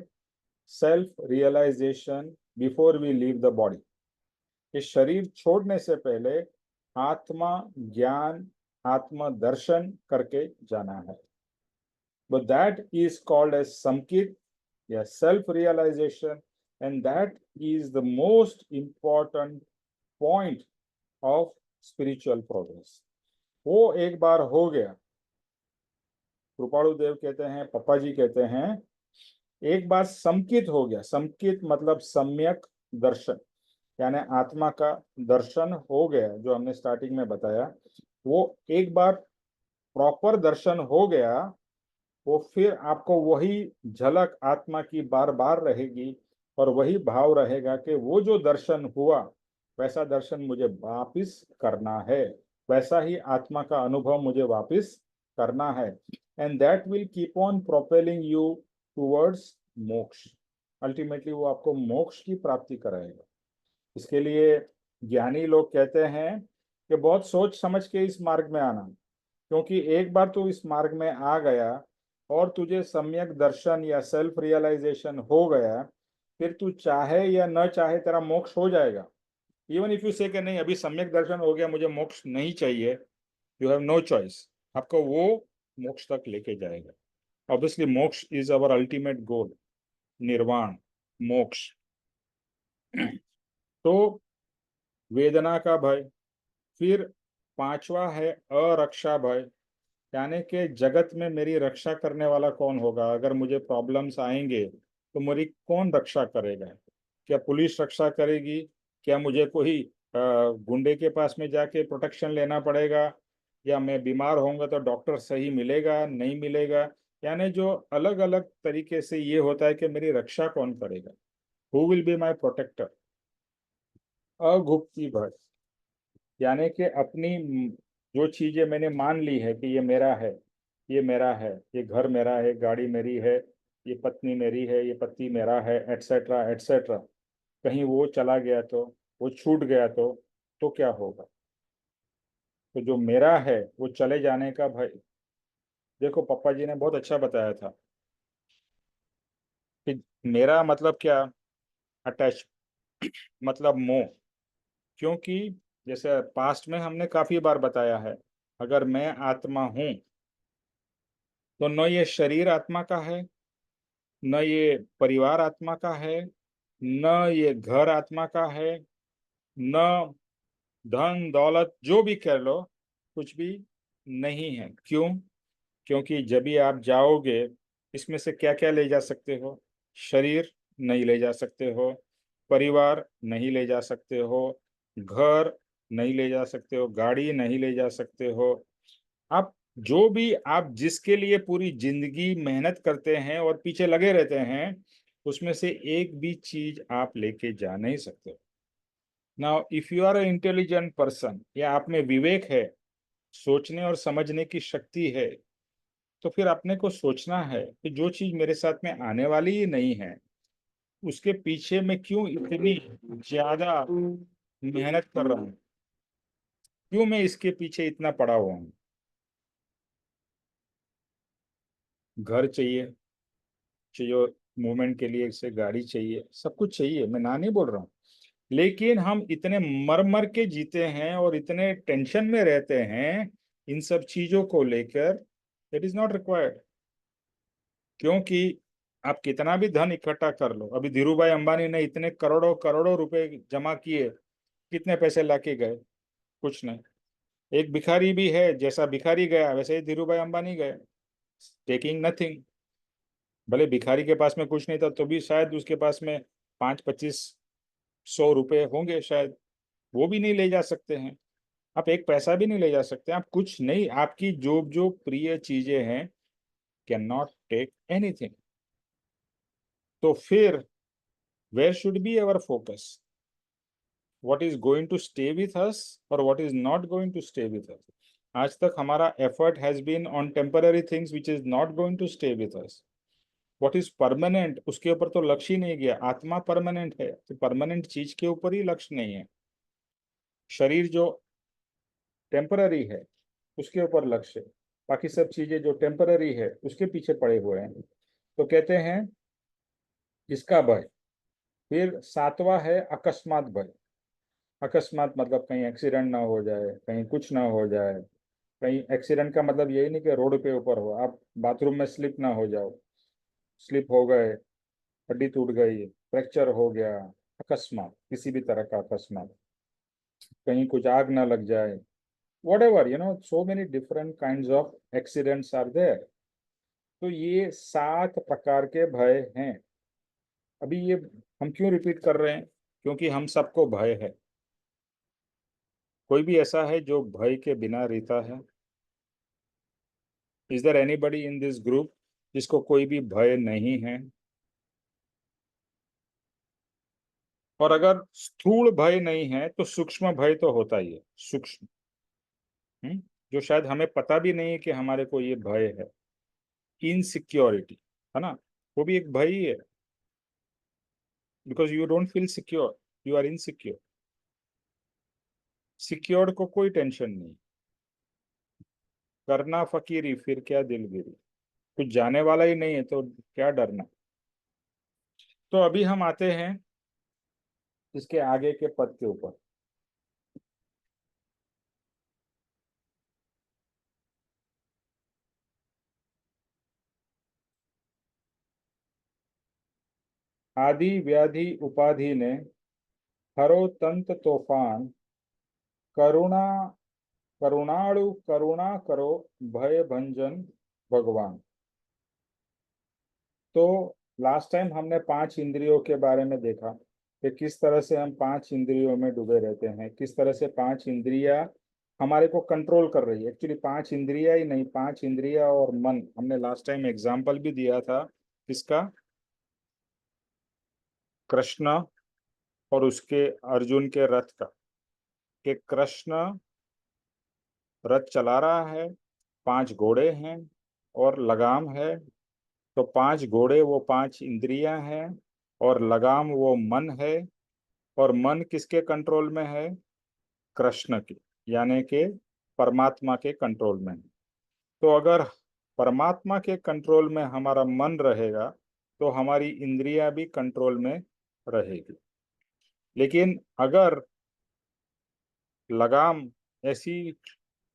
self realisation before we leave the body. कि शरीर छोड़ने से पहले आत्मा ज्ञान आत्म दर्शन करके जाना है। But that is called as samkit, या self realization, and that is the most important point of spiritual progress. वो एक बार हो गया, कृपाणु देव कहते हैं, पप्पा जी कहते हैं, एक बार समकित हो गया। समकित मतलब सम्यक दर्शन, यानी आत्मा का दर्शन हो गया, जो हमने स्टार्टिंग में बताया। वो एक बार प्रॉपर दर्शन हो गया, वो फिर आपको वही झलक आत्मा की बार बार रहेगी और वही भाव रहेगा कि वो जो दर्शन हुआ वैसा दर्शन मुझे वापिस करना है, वैसा ही आत्मा का अनुभव मुझे वापिस करना है। And that will keep on propelling you towards मोक्ष। अल्टीमेटली वो आपको मोक्ष की प्राप्ति कराएगा। इसके लिए ज्ञानी लोग कहते हैं कि बहुत सोच समझ के इस मार्ग में आना, क्योंकि एक बार तू इस मार्ग में आ गया और तुझे सम्यक दर्शन या सेल्फ रियलाइजेशन हो गया, फिर तू चाहे या न चाहे तेरा मोक्ष हो जाएगा। इवन इफ यू से कि नहीं अभी सम्यक दर्शन हो गया, मुझे मोक्ष नहीं चाहिए, यू हैव नो चॉइस, आपको वो मोक्ष तक लेके जाएगा। ऑब्वियसली मोक्ष इज अवर अल्टीमेट गोल, निर्वाण मोक्ष। तो वेदना का भय। फिर पांचवा है अरक्षा भय, यानी कि जगत में मेरी रक्षा करने वाला कौन होगा? अगर मुझे प्रॉब्लम्स आएंगे तो मेरी कौन रक्षा करेगा? क्या पुलिस रक्षा करेगी? क्या मुझे कोई गुंडे के पास में जाके प्रोटेक्शन लेना पड़ेगा? या मैं बीमार होऊंगा तो डॉक्टर सही मिलेगा नहीं मिलेगा? यानी जो अलग अलग तरीके से ये होता है कि मेरी रक्षा कौन करेगा, who will be my protector. अगुप्ती भय, यानी कि अपनी जो चीजें मैंने मान ली है कि ये मेरा है, ये मेरा है, ये घर मेरा है, गाड़ी मेरी है, ये पत्नी मेरी है, ये पति मेरा है, एटसेट्रा एटसेट्रा, कहीं वो चला गया तो, वो छूट गया तो क्या होगा? तो जो मेरा है वो चले जाने का भय। देखो पप्पा जी ने बहुत अच्छा बताया था कि मेरा मतलब क्या, अटैच मतलब मोह। क्योंकि जैसे पास्ट में हमने काफी बार बताया है, अगर मैं आत्मा हूं तो न ये शरीर आत्मा का है, न ये परिवार आत्मा का है, न ये घर आत्मा का है, न धन दौलत जो भी कह लो कुछ भी नहीं है। क्यों? क्योंकि जब भी आप जाओगे इसमें से क्या क्या ले जा सकते हो? शरीर नहीं ले जा सकते हो, परिवार नहीं ले जा सकते हो, घर नहीं ले जा सकते हो, गाड़ी नहीं ले जा सकते हो। आप जो भी आप जिसके लिए पूरी जिंदगी मेहनत करते हैं और पीछे लगे रहते हैं, उसमें से एक भी चीज आप लेके जा नहीं सकते। Now if you are a intelligent person, या आप में विवेक है, सोचने और समझने की शक्ति है, तो फिर अपने को सोचना है कि जो चीज मेरे साथ में आने वाली ही नहीं है, उसके पीछे मैं क्यों इतनी ज्यादा मेहनत कर रहा हूँ, क्यों मैं इसके पीछे इतना पड़ा हुआ हूँ। घर चाहिए, चाहिए मूवमेंट के लिए, इससे गाड़ी चाहिए, सब कुछ चाहिए, मैं ना नहीं बोल रहा हूँ, लेकिन हम इतने मर मर के जीते हैं और इतने टेंशन में रहते हैं इन सब चीजों को लेकर। It is not required. क्योंकि आप कितना भी धन इकट्ठा कर लो, अभी धीरू भाई अंबानी ने इतने करोड़ों करोड़ों रुपए जमा किए, कितने पैसे लाके गए? कुछ नहीं। एक भिखारी भी है, जैसा भिखारी गया वैसे ही धीरू भाई अंबानी गए, टेकिंग नथिंग। भले भिखारी के पास में कुछ नहीं था तो भी शायद उसके पास में 5-25-100 रुपए होंगे शायद, वो भी नहीं ले जा सकते हैं। आप एक पैसा भी नहीं ले जा सकते, आप कुछ नहीं, आपकी जो जो प्रिय चीजें हैं, कैन नॉट टेक एनीथिंग। तो फिर where should be our focus? What is going to stay with us और what is not going to stay with us? आज तक हमारा effort has been on temporary things which is not going to stay with us. What is permanent, उसके ऊपर तो लक्ष्य ही नहीं गया। आत्मा परमानेंट है, तो परमानेंट चीज के ऊपर ही लक्ष्य नहीं है। शरीर जो टेम्पररी है उसके ऊपर लक्ष्य है, बाकी सब चीजें जो टेम्पररी है उसके पीछे पड़े हुए हैं। तो कहते हैं इसका भय। फिर सातवां है अकस्मात भय। अकस्मात मतलब कहीं एक्सीडेंट ना हो जाए, कहीं कुछ ना हो जाए। कहीं एक्सीडेंट का मतलब यही नहीं कि रोड पे ऊपर हो, आप बाथरूम में स्लिप ना हो जाओ, स्लिप हो गए, हड्डी टूट गई, फ्रैक्चर हो गया, अकस्मात किसी भी तरह का अकस्मात, कहीं कुछ आग ना लग जाए, whatever, so many different kinds of accidents are there। तो ये 7 प्रकार के भय हैं। अभी ये हम क्यों रिपीट कर रहे हैं? क्योंकि हम सबको भय है। कोई भी ऐसा है जो भय के बिना रहता है? Is there anybody in this group जिसको कोई भी भय नहीं है? और अगर स्थूल भय नहीं है तो सूक्ष्म भय तो होता ही है, सूक्ष्म। जो शायद हमें पता भी नहीं है कि हमारे को ये भय है। इनसिक्योरिटी, है ना, वो भी एक भय ही है। Because you don't feel secure, you are insecure. Secured को कोई टेंशन नहीं। करना फकीरी फिर क्या दिलगिरी, कुछ जाने वाला ही नहीं है तो क्या डरना। तो अभी हम आते हैं इसके आगे के पद के ऊपर। आदि व्याधि उपाधि ने हरो तंत तूफान, करुणा करुणाणु करुणा करो भय भंजन भगवान। तो लास्ट टाइम हमने 5 इंद्रियों के बारे में देखा कि किस तरह से हम 5 इंद्रियों में डूबे रहते हैं, किस तरह से 5 इंद्रियां हमारे को कंट्रोल कर रही है। एक्चुअली 5 इंद्रियां ही नहीं, 5 इंद्रियां और मन। हमने लास्ट टाइम एग्जाम्पल भी दिया था किसका? कृष्ण और उसके अर्जुन के रथ का। कि कृष्ण रथ चला रहा है, 5 घोड़े हैं और लगाम है। तो 5 घोड़े वो 5 इंद्रियां हैं और लगाम वो मन है। और मन किसके कंट्रोल में है? कृष्ण की, यानी कि परमात्मा के कंट्रोल में है। तो अगर परमात्मा के कंट्रोल में हमारा मन रहेगा तो हमारी इंद्रियां भी कंट्रोल में रहेगी। लेकिन अगर लगाम ऐसी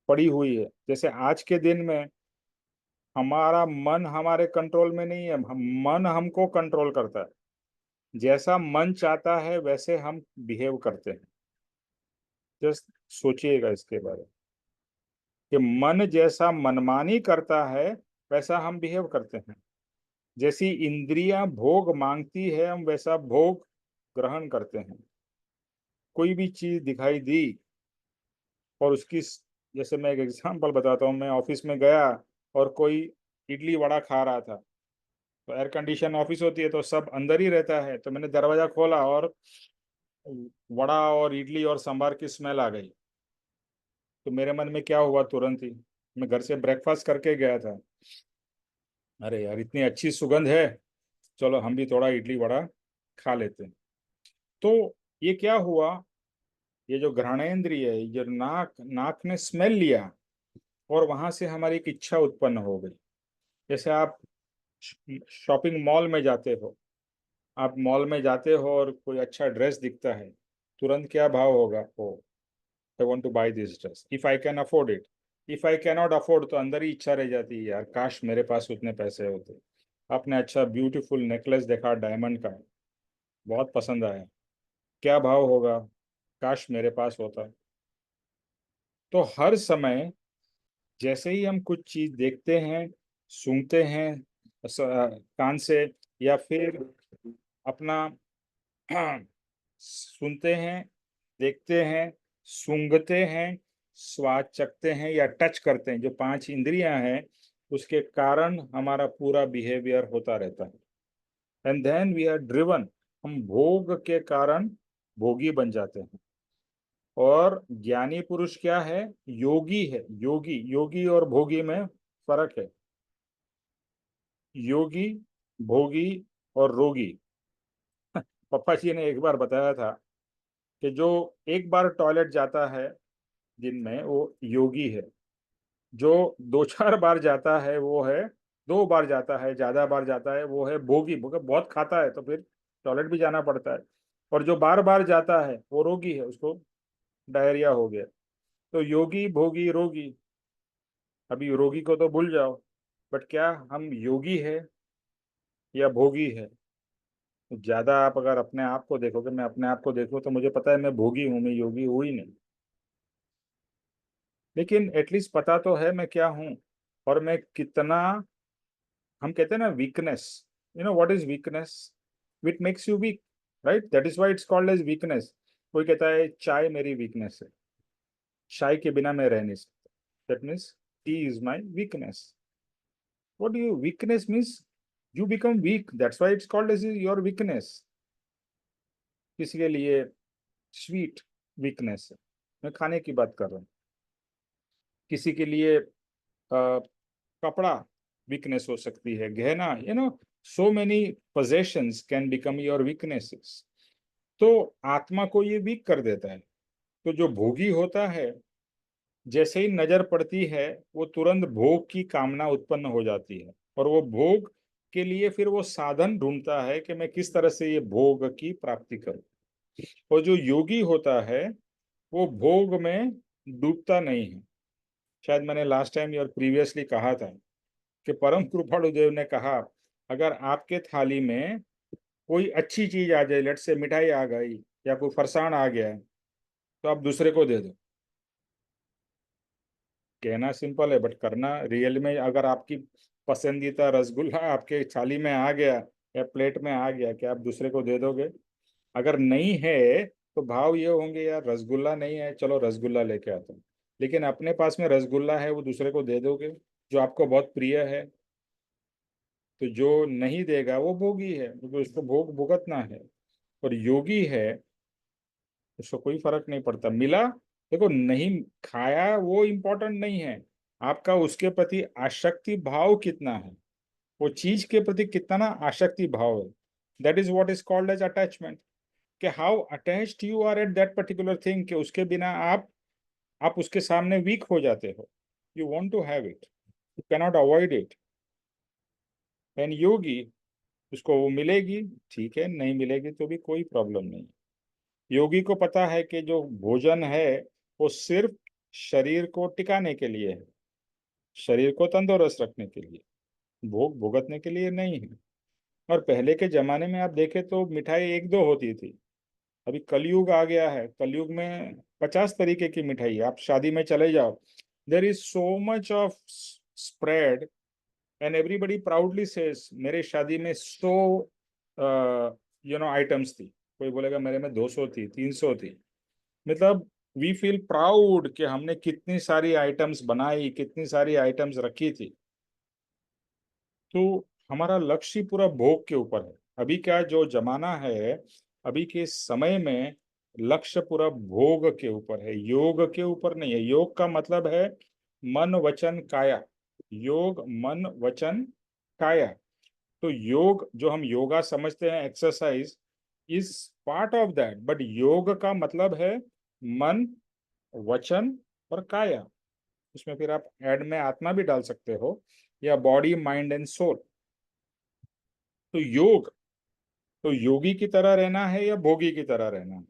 पड़ी हुई है, जैसे आज के दिन में हमारा मन हमारे कंट्रोल में नहीं है, मन हमको कंट्रोल करता है। जैसा मन चाहता है वैसे हम बिहेव करते हैं। जस्ट सोचिएगा इसके बारे में कि मन जैसा मनमानी करता है वैसा हम बिहेव करते हैं। जैसी इंद्रियां भोग मांगती है हम वैसा भोग ग्रहण करते हैं। कोई भी चीज दिखाई दी और उसकी, जैसे मैं एक एग्जांपल बताता हूँ, मैं ऑफिस में गया और कोई इडली वड़ा खा रहा था। तो एयर कंडीशन ऑफिस होती है तो सब अंदर ही रहता है, तो मैंने दरवाजा खोला और वड़ा और इडली और सांभर की स्मेल आ गई। तो मेरे मन में क्या हुआ? तुरंत ही मैं घर से ब्रेकफास्ट करके गया था, अरे यार इतनी अच्छी सुगंध है, चलो हम भी थोड़ा इडली वड़ा खा लेते हैं। तो ये क्या हुआ? ये जो घ्राणेंद्रिय है, जो नाक नाक ने स्मेल लिया और वहां से हमारी एक इच्छा उत्पन्न हो गई। जैसे आप शॉपिंग मॉल में जाते हो, आप मॉल में जाते हो और कोई अच्छा ड्रेस दिखता है, तुरंत क्या भाव होगा? Oh, I want to buy this dress if I can afford it. If I cannot afford तो अंदर ही इच्छा रह जाती है, यार काश मेरे पास उतने पैसे होते। आपने अच्छा ब्यूटीफुल नेकलेस देखा डायमंड का, बहुत पसंद आया, क्या भाव होगा? काश मेरे पास होता। तो हर समय जैसे ही हम कुछ चीज देखते हैं, सूंघते हैं कान से, या फिर अपना सुनते हैं, देखते हैं, सूंघते हैं, स्वाद चखते हैं या टच करते हैं, जो 5 इंद्रियां हैं, उसके कारण हमारा पूरा बिहेवियर होता रहता है। And then we are driven, हम भोग के कारण भोगी बन जाते हैं। और ज्ञानी पुरुष क्या है? योगी है। योगी, योगी और भोगी में फर्क है। योगी, भोगी और रोगी। पप्पा जी ने एक बार बताया था कि जो एक बार टॉयलेट जाता है दिन में वो योगी है। जो 2-4 बार जाता है वो है, 2 बार जाता है, ज्यादा बार जाता है वो है भोगी। भोगी बहुत खाता है तो फिर टॉयलेट भी जाना पड़ता है। और जो बार बार जाता है वो रोगी है, उसको डायरिया हो गया। तो योगी भोगी रोगी, अभी रोगी को तो भूल जाओ, बट क्या हम योगी है या भोगी है? ज्यादा आप अगर अपने आप को देखोगे, मैं अपने आप को देखूं तो मुझे पता है मैं भोगी हूं, मैं योगी हूं ही नहीं। लेकिन एटलीस्ट पता तो है मैं क्या हूं और मैं कितना। हम कहते हैं ना weakness, you know what is weakness? What makes you weak, right? That is why it's called as weakness. कोई कहता है चाय मेरी वीकनेस है, चाय के बिना मैं रह नहीं सकता, that means tea is my weakness. What do you, weakness means you become weak, that's why it's called as your weakness. किसी के लिए स्वीट वीकनेस है, मैं खाने की बात कर रहा हूँ। किसी के लिए कपड़ा वीकनेस हो सकती है, गहना, so many possessions can become your weaknesses. तो आत्मा को ये वीक कर देता है। तो जो भोगी होता है, जैसे ही नजर पड़ती है वो तुरंत भोग की कामना उत्पन्न हो जाती है, और वो भोग के लिए फिर वो साधन ढूंढता है कि मैं किस तरह से ये भोग की प्राप्ति करूं। और जो योगी होता है वो भोग में डूबता नहीं है। शायद मैंने लास्ट टाइम या प्रीवियसली कहा था कि परम कृपालु देव ने कहा, अगर आपके थाली में कोई अच्छी चीज आ जाए, लेट से मिठाई आ गई या कोई फरसाण आ गया, तो आप दूसरे को दे दो। कहना सिंपल है बट करना रियल में, अगर आपकी पसंदीदा रसगुल्ला आपके थाली में आ गया या प्लेट में आ गया, क्या आप दूसरे को दे दोगे? अगर नहीं है तो भाव ये होंगे, यार रसगुल्ला नहीं है, चलो रसगुल्ला लेके आता हूँ। लेकिन अपने पास में रसगुल्ला है वो दूसरे को दे दोगे, जो आपको बहुत प्रिय है। तो जो नहीं देगा वो भोगी है, क्योंकि उसको भोग भुगतना है। और योगी है, उसको कोई फर्क नहीं पड़ता, मिला। देखो, नहीं खाया वो इम्पोर्टेंट नहीं है, आपका उसके प्रति आसक्ति भाव कितना है, वो चीज के प्रति कितना ना आसक्ति भाव है। That is what is called as attachment. कि how attached you are at that particular thing, कि उसके बिना आप उसके सामने वीक हो जाते हो। You want to have it, you cannot avoid it. And yogi, उसको वो मिलेगी, ठीक है, नहीं मिलेगी तो भी कोई प्रॉब्लम नहीं। योगी को पता है कि जो भोजन है वो सिर्फ शरीर को टिकाने के लिए है, शरीर को तंदुरुस्त रखने के लिए, भोग भुगतने के लिए नहीं है। और पहले के जमाने में आप देखें तो मिठाई एक दो होती थी। अभी कलयुग आ गया है, कलयुग में 50 तरीके की मिठाई है। आप शादी में चले जाओ, there is so much of spread, and everybody proudly says मेरे शादी में 100 आइटम्स थी। कोई बोलेगा मेरे में 200 थी, 300 थी। मतलब वी फील प्राउड कि हमने कितनी सारी आइटम्स बनाई, कितनी सारी आइटम्स रखी थी। तो हमारा लक्ष्य ही पूरा भोग के ऊपर है। अभी क्या जो जमाना है, अभी के समय में लक्ष्य पूरा भोग के ऊपर है, योग के ऊपर नहीं है। योग का मतलब है मन वचन काया, योग मन वचन काया। तो योग जो हम योगा समझते हैं, exercise is part of that, but योग का मतलब है मन वचन और काया। उसमें फिर आप ऐड में आत्मा भी डाल सकते हो, या बॉडी माइंड एंड सोल। तो योग, तो योगी की तरह रहना है या भोगी की तरह रहना है?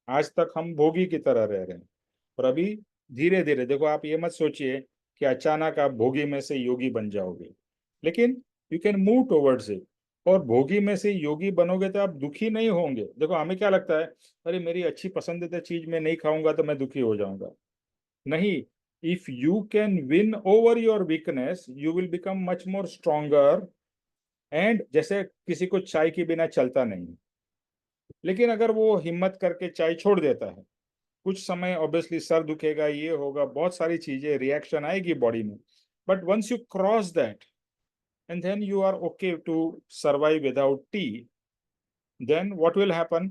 आज तक हम भोगी की तरह रह रहे हैं, और अभी धीरे धीरे देखो, आप ये मत सोचिए कि अचानक आप भोगी में से योगी बन जाओगे, लेकिन you can move towards it. और भोगी में से योगी बनोगे तो आप दुखी नहीं होंगे। देखो, हमें क्या लगता है, अरे मेरी अच्छी पसंदीदा चीज मैं नहीं खाऊंगा तो मैं दुखी हो जाऊंगा। नहीं, if you can win over your weakness you will become much more stronger. And जैसे किसी को चाय के बिना चलता नहीं, लेकिन अगर वो हिम्मत करके चाय छोड़ देता है, कुछ समय ऑब्वियसली सर दुखेगा, ये होगा, बहुत सारी चीजें रिएक्शन आएगी बॉडी में, but once you cross that and then you are okay to survive without tea, then what will happen?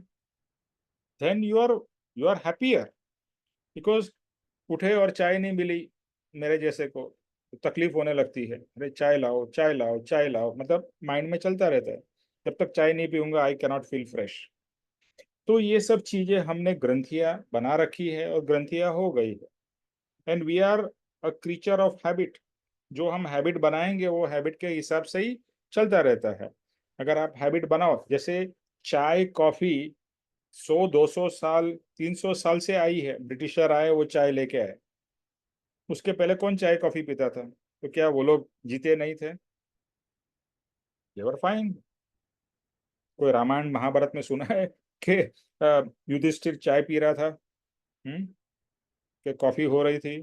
Then you are happier, because उठे और चाय नहीं मिली, मेरे जैसे को तो तकलीफ होने लगती है, अरे चाय लाओ, चाय लाओ, चाय लाओ, मतलब माइंड में चलता रहता है, जब तक चाय नहीं पीऊंगा आई कैनॉट फील फ्रेश। तो ये सब चीजें हमने ग्रंथियां बना रखी है और ग्रंथियां हो गई है। And we are a creature of habit. जो हम हैबिट बनाएंगे वो हैबिट के हिसाब से ही चलता रहता है। अगर आप हैबिट बनाओ, जैसे चाय कॉफी 100-200 साल 300 साल से आई है। ब्रिटिशर आए, वो चाय लेके आए। उसके पहले कौन चाय कॉफी पीता था? तो क्या वो लोग जीते नहीं थे? दे वर फाइन। कोई रामायण महाभारत में सुना है कि युधिष्ठिर चाय पी रहा था? हम्म कि कॉफी हो रही थी?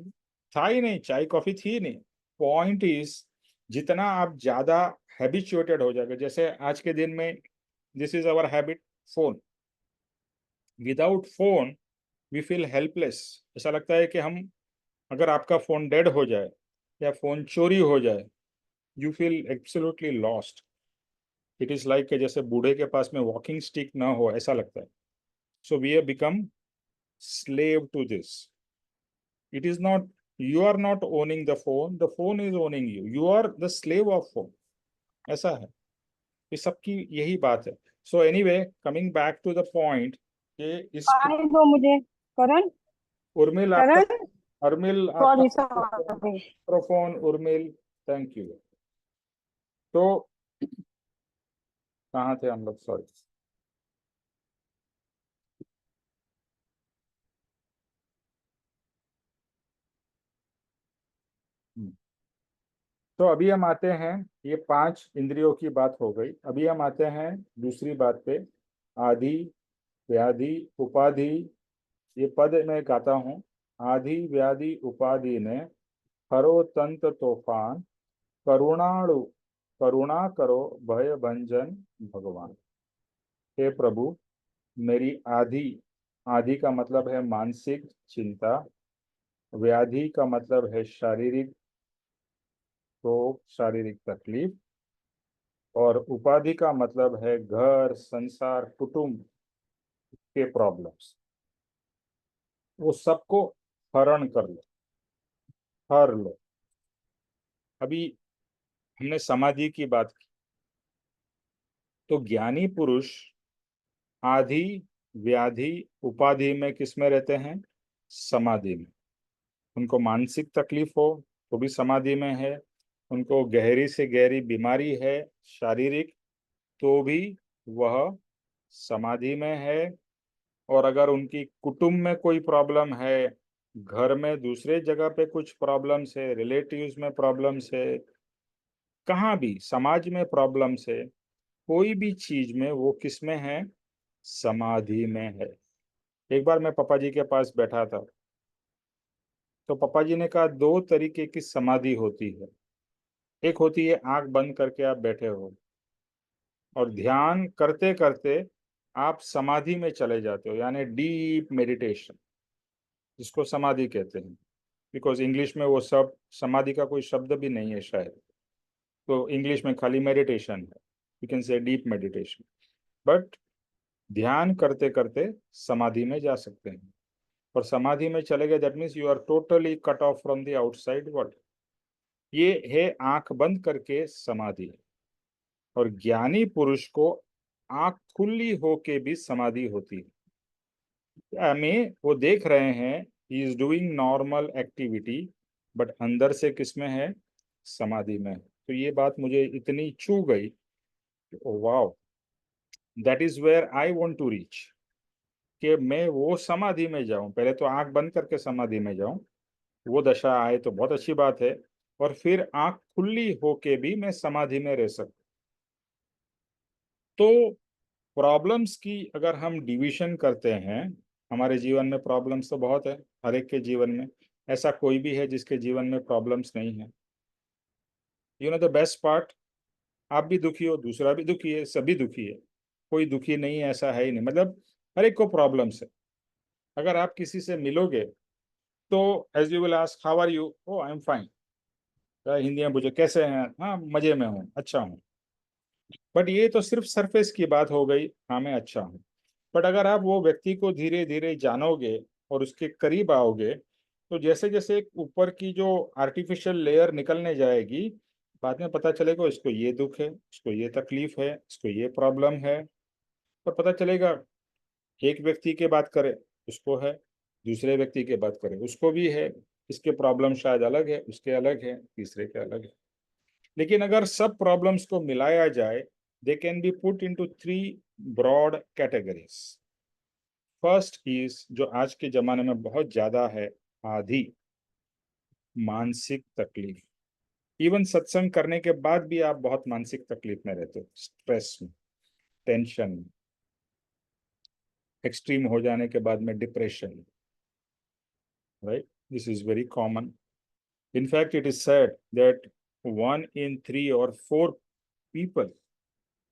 था ही नहीं, चाय कॉफी थी ही नहीं। पॉइंट इज, जितना आप ज्यादा हैबिचुएटेड हो जाएगा, जैसे आज के दिन में this is our habit, phone. Without phone we feel helpless. ऐसा लगता है कि हम, अगर आपका फोन डेड हो जाए या फोन चोरी हो जाए, you feel absolutely lost. It is like जैसे बूढ़े के पास में वॉकिंग स्टिक ना हो, ऐसा लगता है। So we have become slave to this. It is not, you are not owning the phone is owning you. You are the slave of phone. ऐसा है। ये सबकी यही बात है। So anyway, coming back to the point कि इस पानी दो मुझे करण। उर्मिल आपका, करण उर्मिल आपका sorry sorry. Microphone, Urmil, thank you. तो कहाँ थे हम लोग? सॉरी। तो अभी हम आते हैं, ये 5 इंद्रियों की बात हो गई। अभी हम आते हैं दूसरी बात पे, आदि, व्याधि, उपाधि। ये पद मैं गाता हूँ। आदि व्याधि उपाधि ने हरो तंत तूफान, करुणाणु करुणा करो भय भंजन भगवान। हे प्रभु, मेरी आदि, आदि का मतलब है मानसिक चिंता, व्याधि का मतलब है शारीरिक रोग, शारीरिक तकलीफ, और उपाधि का मतलब है घर, संसार, कुटुंब के प्रॉब्लम्स। वो सबको हरण कर लो, हर लो। अभी हमने समाधि की बात की, तो ज्ञानी पुरुष आदि व्याधि उपाधि में किस में रहते हैं? समाधि में। उनको मानसिक तकलीफ हो तो भी समाधि में है, उनको गहरी से गहरी बीमारी है शारीरिक, तो भी वह समाधि में है। और अगर उनकी कुटुंब में कोई प्रॉब्लम है, घर में दूसरे जगह पे कुछ प्रॉब्लम्स है, रिलेटिव्स में प्रॉब्लम्स है, कहाँ भी समाज में प्रॉब्लम्स है, कोई भी चीज में वो किस में है? समाधि में है। एक बार मैं पापा जी के पास बैठा था, तो पापा जी ने कहा 2 तरीके की समाधि होती है। एक होती है आंख बंद करके आप बैठे हो और ध्यान करते करते आप समाधि में चले जाते हो, यानी डीप मेडिटेशन, जिसको समाधि कहते हैं। बिकॉज इंग्लिश में वो सब समाधि का कोई शब्द भी नहीं है शायद, तो इंग्लिश में खाली मेडिटेशन है। You can say deep meditation. But ध्यान करते करते समाधि में जा सकते हैं, और समाधि में चले गए, that means you are totally cut off from the outside world. ये है आंख बंद करके समाधि। और ज्ञानी पुरुष को आंख खुली होके भी समाधि होती है। हमें वो देख रहे हैं, he is doing normal activity, but अंदर से किसमें है? समाधि में। तो ये बात मुझे इतनी छू गई, wow, that is where I want to reach, कि मैं वो समाधि में जाऊं। पहले तो आंख बंद करके समाधि में जाऊं, वो दशा आए तो बहुत अच्छी बात है, और फिर आंख खुली होके भी मैं समाधि में रह सकूं। तो प्रॉब्लम्स की अगर हम डिवीजन करते हैं, हमारे जीवन में प्रॉब्लम्स तो बहुत है, हर एक के जीवन में। ऐसा कोई भी है जिसके जीवन में प्रॉब्लम्स नहीं है? You know the best part, आप भी दुखी हो, दूसरा भी दुखी है, सभी दुखी है, कोई दुखी नहीं है ऐसा है ही नहीं। मतलब हर एक को प्रॉब्लम्स है। अगर आप किसी से मिलोगे तो as you will ask how are you, oh I am fine, Hindi में पूछो कैसे हैं, हाँ मजे में हूँ, अच्छा हूँ। बट ये तो सिर्फ सरफेस की बात हो गई, हाँ मैं अच्छा हूँ। बट अगर आप वो व्यक्ति को धीरे धीरे जानोगे और उसके करीब आओगे, तो जैसे जैसे एक ऊपर की जो आर्टिफिशियल लेयर निकलने जाएगी, बाद में पता चलेगा इसको ये दुख है, इसको ये तकलीफ है, इसको ये प्रॉब्लम है। और पता चलेगा, एक व्यक्ति की बात करें उसको है, दूसरे व्यक्ति की बात करें उसको भी है, इसके प्रॉब्लम शायद अलग है, उसके अलग है, तीसरे के अलग है। लेकिन अगर सब प्रॉब्लम्स को मिलाया जाए, they can be put into 3 broad categories. First is, जो आज के जमाने में बहुत ज्यादा है, आधी मानसिक तकलीफ। इवन सत्संग करने के बाद भी आप बहुत मानसिक तकलीफ में रहते हो, स्ट्रेस में, टेंशन में, एक्सट्रीम हो जाने के बाद में depression, right? This is very common. In fact, it is said that 1 in 3 or 4 people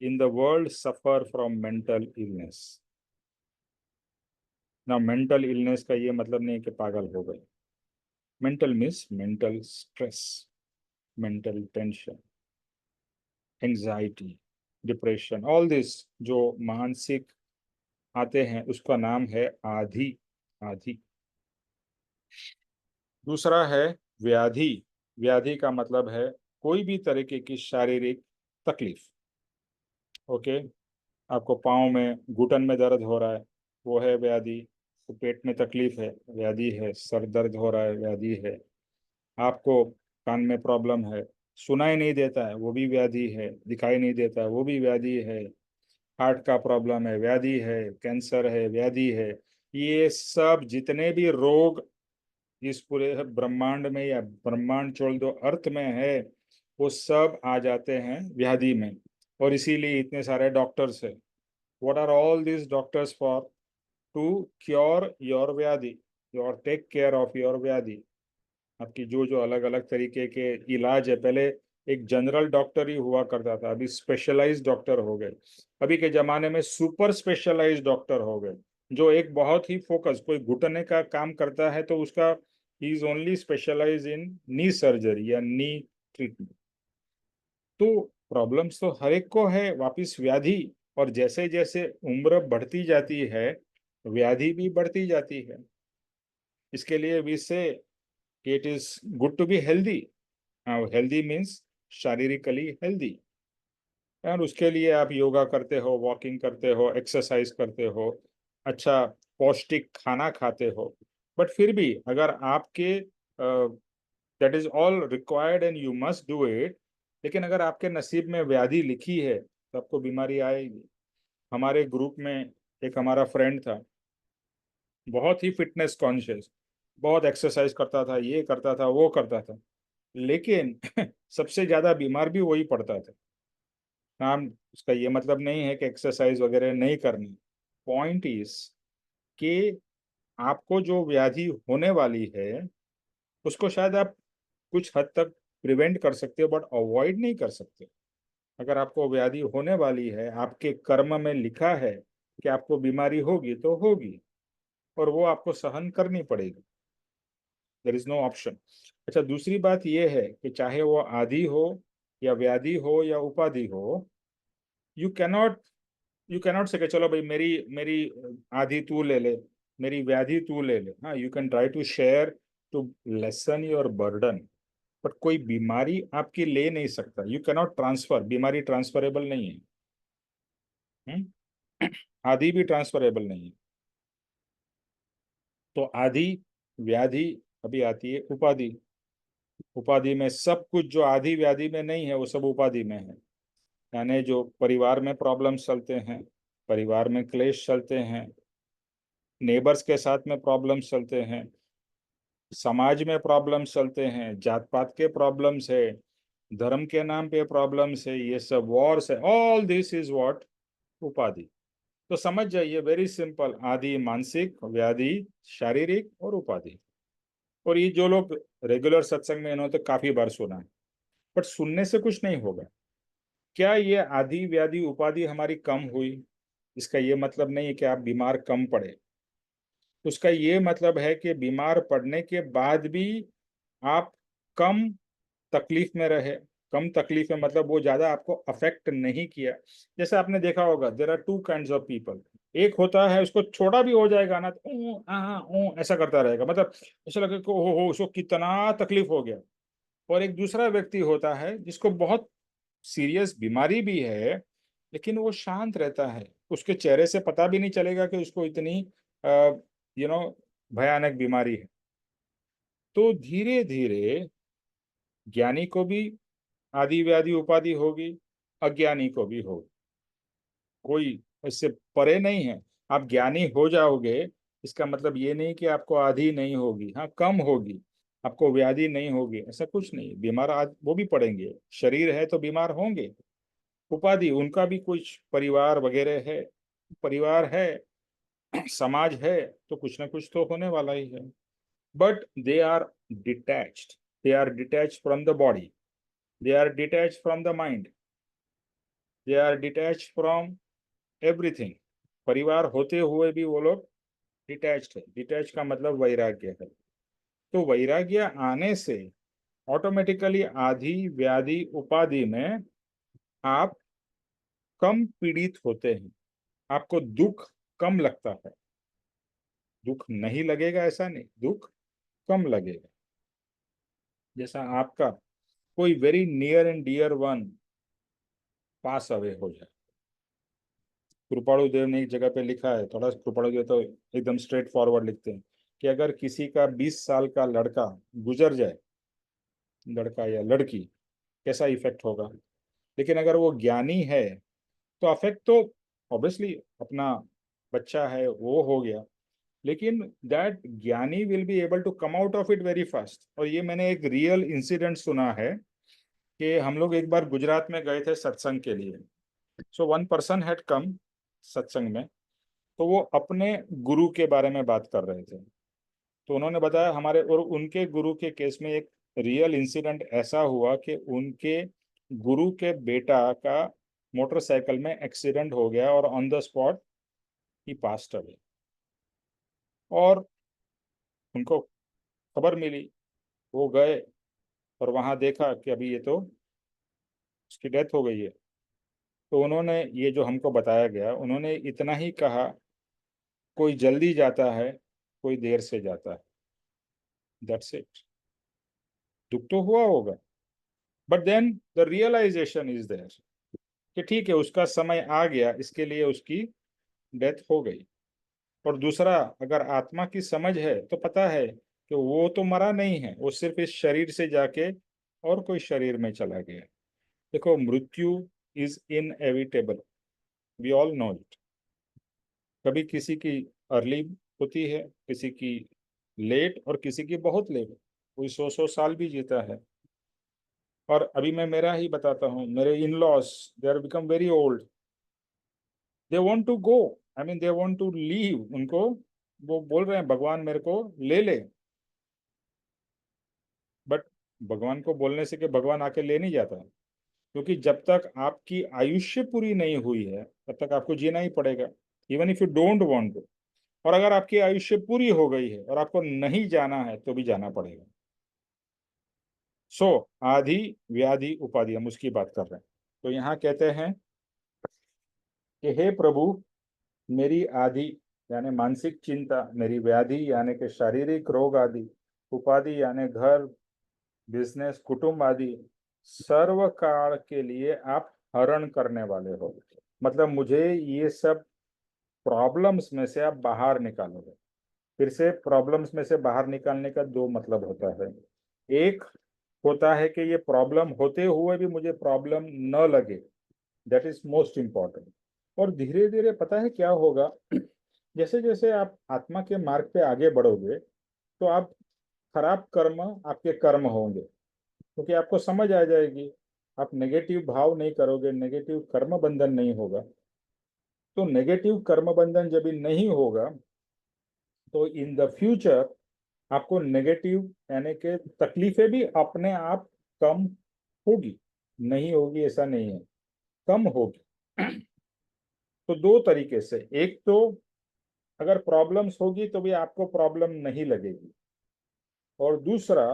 in the world suffer from mental illness. Now, mental illness का ये मतलब नहीं कि पागल हो गए. Mental means mental stress, mental tension, anxiety, depression. All this जो मानसिक आते हैं उसका नाम है आधी. आधी. दूसरा है व्याधि. व्याधि का मतलब है कोई भी तरीके की शारीरिक तकलीफ. ओके, आपको पाँव में, घुटन में दर्द हो रहा है, वो है व्याधि. तो पेट में तकलीफ है, व्याधि है. सर दर्द हो रहा है, व्याधि है. आपको कान में प्रॉब्लम है, सुनाई नहीं देता है, वो भी व्याधि है. दिखाई नहीं देता है, वो भी व्याधि है. हार्ट का प्रॉब्लम है, व्याधि है. कैंसर है, व्याधि है. ये सब जितने भी रोग इस पूरे ब्रह्मांड में, या ब्रह्मांड छोड़ दो अर्थ में है, वो सब आ जाते हैं व्याधि में. और इसीलिए इतने सारे डॉक्टर्स है. What are all these doctors for? To cure your व्याधि, your take care of your व्याधि. आपकी जो जो अलग अलग तरीके के इलाज है, पहले एक जनरल डॉक्टर ही हुआ करता था, अभी स्पेशलाइज्ड डॉक्टर हो गए. अभी के जमाने में सुपर स्पेशलाइज्ड डॉक्टर हो गए, जो एक बहुत ही फोकस, कोई घुटने का काम करता है तो उसका ही is only specialise in knee surgery या नी ट्रीटमेंट. तो प्रॉब्लम्स तो हर एक को है, वापिस व्याधि. और जैसे जैसे उम्र बढ़ती जाती है, व्याधि भी बढ़ती जाती है. इसके लिए we say it is good to be healthy. Healthy means शारीरिकली हेल्दी. और उसके लिए आप योगा करते हो, वॉकिंग करते हो, एक्सरसाइज करते हो, अच्छा पौष्टिक खाना खाते हो. बट फिर भी अगर आपके that is all required and you must do it, लेकिन अगर आपके नसीब में व्याधि लिखी है तो आपको बीमारी आएगी. हमारे ग्रुप में एक हमारा फ्रेंड था, बहुत ही फिटनेस कॉन्शियस, बहुत एक्सरसाइज करता था, ये करता था, वो करता था, लेकिन सबसे ज्यादा बीमार भी वही पड़ता था. नाम उसका ये मतलब नहीं है कि एक्सरसाइज वगैरह नहीं करनी. पॉइंट इज कि आपको जो व्याधि होने वाली है उसको शायद आप कुछ हद तक प्रिवेंट कर सकते हो, बट अवॉइड नहीं कर सकते. अगर आपको व्याधि होने वाली है, आपके कर्म में लिखा है कि आपको बीमारी होगी तो होगी, और वो आपको सहन करनी पड़ेगी. There is no option. अच्छा, दूसरी बात यह है कि चाहे वो आदि हो या व्याधि हो या उपाधि हो, you cannot you cannot say कि चलो भाई मेरी मेरी आदि तू ले ले, मेरी व्याधि तू ले ले. हाँ, you can try to share to lessen your burden, but कोई बीमारी आपकी ले नहीं सकता. You cannot transfer. बीमारी ट्रांसफरेबल नहीं है. आदि भी ट्रांसफरेबल नहीं है. तो आदि, व्याधि, अभी आती है उपाधि. उपाधि में सब कुछ जो आदि व्याधि में नहीं है वो सब उपाधि में है. यानी जो परिवार में प्रॉब्लम्स चलते हैं, परिवार में क्लेश चलते हैं, नेबर्स के साथ में प्रॉब्लम्स चलते हैं, समाज में प्रॉब्लम्स चलते हैं, जात पात के प्रॉब्लम्स है, धर्म के नाम पे प्रॉब्लम्स है, ये सब वॉर्स है. All this is what? उपाधि. तो समझ जाइए, वेरी सिंपल. आदि मानसिक, व्याधि शारीरिक, और उपाधि. और ये जो लोग रेगुलर सत्संग में, इन्होंने तो काफी बार सुना है, बट सुनने से कुछ नहीं होगा. क्या ये आदि व्याधि उपाधि हमारी कम हुई? इसका ये मतलब नहीं है कि आप बीमार कम पड़े. उसका ये मतलब है कि बीमार पड़ने के बाद भी आप कम तकलीफ में रहे. कम तकलीफ में मतलब वो ज्यादा आपको अफेक्ट नहीं किया. जैसे आपने देखा होगा, there are two kind of people. एक होता है, उसको छोटा भी हो जाएगा ना तो ऐसा करता रहेगा, मतलब ऐसा लगेगा कि हो उसको कितना तकलीफ हो गया. और एक दूसरा व्यक्ति होता है जिसको बहुत सीरियस बीमारी भी है, लेकिन वो शांत रहता है. उसके चेहरे से पता भी नहीं चलेगा कि उसको इतनी यू नो भयानक बीमारी है. तो धीरे धीरे ज्ञानी को भी आदि व्याधि उपाधि होगी, अज्ञानी को भी होगी. कोई इससे परे नहीं है. आप ज्ञानी हो जाओगे इसका मतलब ये नहीं कि आपको आधी नहीं होगी, हाँ कम होगी, आपको व्याधि नहीं होगी, ऐसा कुछ नहीं। बीमार आज वो भी पड़ेंगे, शरीर है तो बीमार होंगे। उपाधि उनका भी कुछ परिवार वगैरह है, परिवार है, समाज है, तो कुछ ना कुछ तो होने वाला ही है। But they are detached, they are detached from the body, they are detached from the mind, they are detached from everything. परिवार होते हुए भी वो लोग डिटैच्ड है। डिटैच का मतलब वैराग्य है। तो वैराग्य आने से ऑटोमेटिकली आदि व्याधि उपाधि में आप कम पीड़ित होते हैं, आपको दुख कम लगता है। दुख नहीं लगेगा ऐसा नहीं, दुख कम लगेगा। जैसा आपका कोई very near and dear one pass away हो जाए। कृपाणु देव ने एक जगह पे लिखा है, थोड़ा कृपाणु देव तो एकदम स्ट्रेट फॉरवर्ड लिखते हैं कि अगर किसी का 20 साल का लड़का गुजर जाए, लड़का या लड़की, कैसा इफेक्ट होगा। लेकिन अगर वो ज्ञानी है तो अफेक्ट तो ऑब्वियसली अपना बच्चा है वो हो गया, लेकिन that gyani will be able to come out of it very fast. और ये मैंने एक रियल इंसिडेंट सुना है कि हम लोग एक बार गुजरात में गए थे सत्संग के लिए। So one person had come सत्संग में, तो वो अपने गुरु के बारे में बात कर रहे थे। तो उन्होंने बताया हमारे और उनके गुरु के केस में एक रियल इंसिडेंट ऐसा हुआ कि उनके गुरु के बेटा का मोटरसाइकिल में एक्सीडेंट हो गया और on the spot he passed away. और उनको खबर मिली, वो गए और वहां देखा कि अभी ये तो उसकी डेथ हो गई है। तो उन्होंने ये जो हमको बताया गया, उन्होंने इतना ही कहा, कोई जल्दी जाता है, कोई देर से जाता है, दैट्स इट। दुख तो हुआ होगा, but then the realisation is there कि ठीक है उसका समय आ गया, इसके लिए उसकी डेथ हो गई। और दूसरा, अगर आत्मा की समझ है तो पता है कि वो तो मरा नहीं है, वो सिर्फ इस शरीर से जाके और कोई शरीर में चला गया। देखो, मृत्यु is inevitable, we all know it. कभी किसी की अर्ली होती है, किसी की लेट, और किसी की बहुत लेट। कोई 100 साल भी जीता है। और अभी मैं मेरा ही बताता हूँ, मेरे in laws, they are become very old, they want to go, I mean they want to leave. उनको वो बोल रहे हैं भगवान मेरे को ले ले, बट भगवान को बोलने से कि भगवान आके ले नहीं जाता, क्योंकि जब तक आपकी आयुष्य पूरी नहीं हुई है तब तक आपको जीना ही पड़ेगा, even if you don't want to. और अगर आपकी आयुष्य पूरी हो गई है और आपको नहीं जाना है तो भी जाना पड़ेगा। सो आदि व्याधि उपाधि, हम उसकी बात कर रहे हैं। तो यहाँ कहते हैं कि हे प्रभु, मेरी आदि यानी मानसिक चिंता, मेरी व्याधि यानी कि शारीरिक रोग आदि, उपाधि यानी घर, बिजनेस, कुटुंब आदि, सर्व काल के लिए आप हरण करने वाले हो। मतलब मुझे ये सब प्रॉब्लम्स में से आप बाहर निकालोगे। फिर से प्रॉब्लम्स में से बाहर निकालने का दो मतलब होता है। एक होता है कि ये प्रॉब्लम होते हुए भी मुझे प्रॉब्लम न लगे, दैट इज मोस्ट इम्पॉर्टेंट। और धीरे धीरे पता है क्या होगा, जैसे जैसे आप आत्मा के मार्ग पे आगे बढ़ोगे तो आप खराब कर्म आपके कर्म होंगे, क्योंकि आपको समझ आ जाएगी। आप नेगेटिव भाव नहीं करोगे, नेगेटिव कर्म बंधन नहीं होगा। तो नेगेटिव कर्म बंधन जब भी नहीं होगा तो इन द फ्यूचर आपको नेगेटिव यानी कि तकलीफें भी अपने आप कम होगी, नहीं होगी ऐसा नहीं है, कम होगी। तो दो तरीके से, एक तो अगर प्रॉब्लम्स होगी तो भी आपको प्रॉब्लम नहीं लगेगी, और दूसरा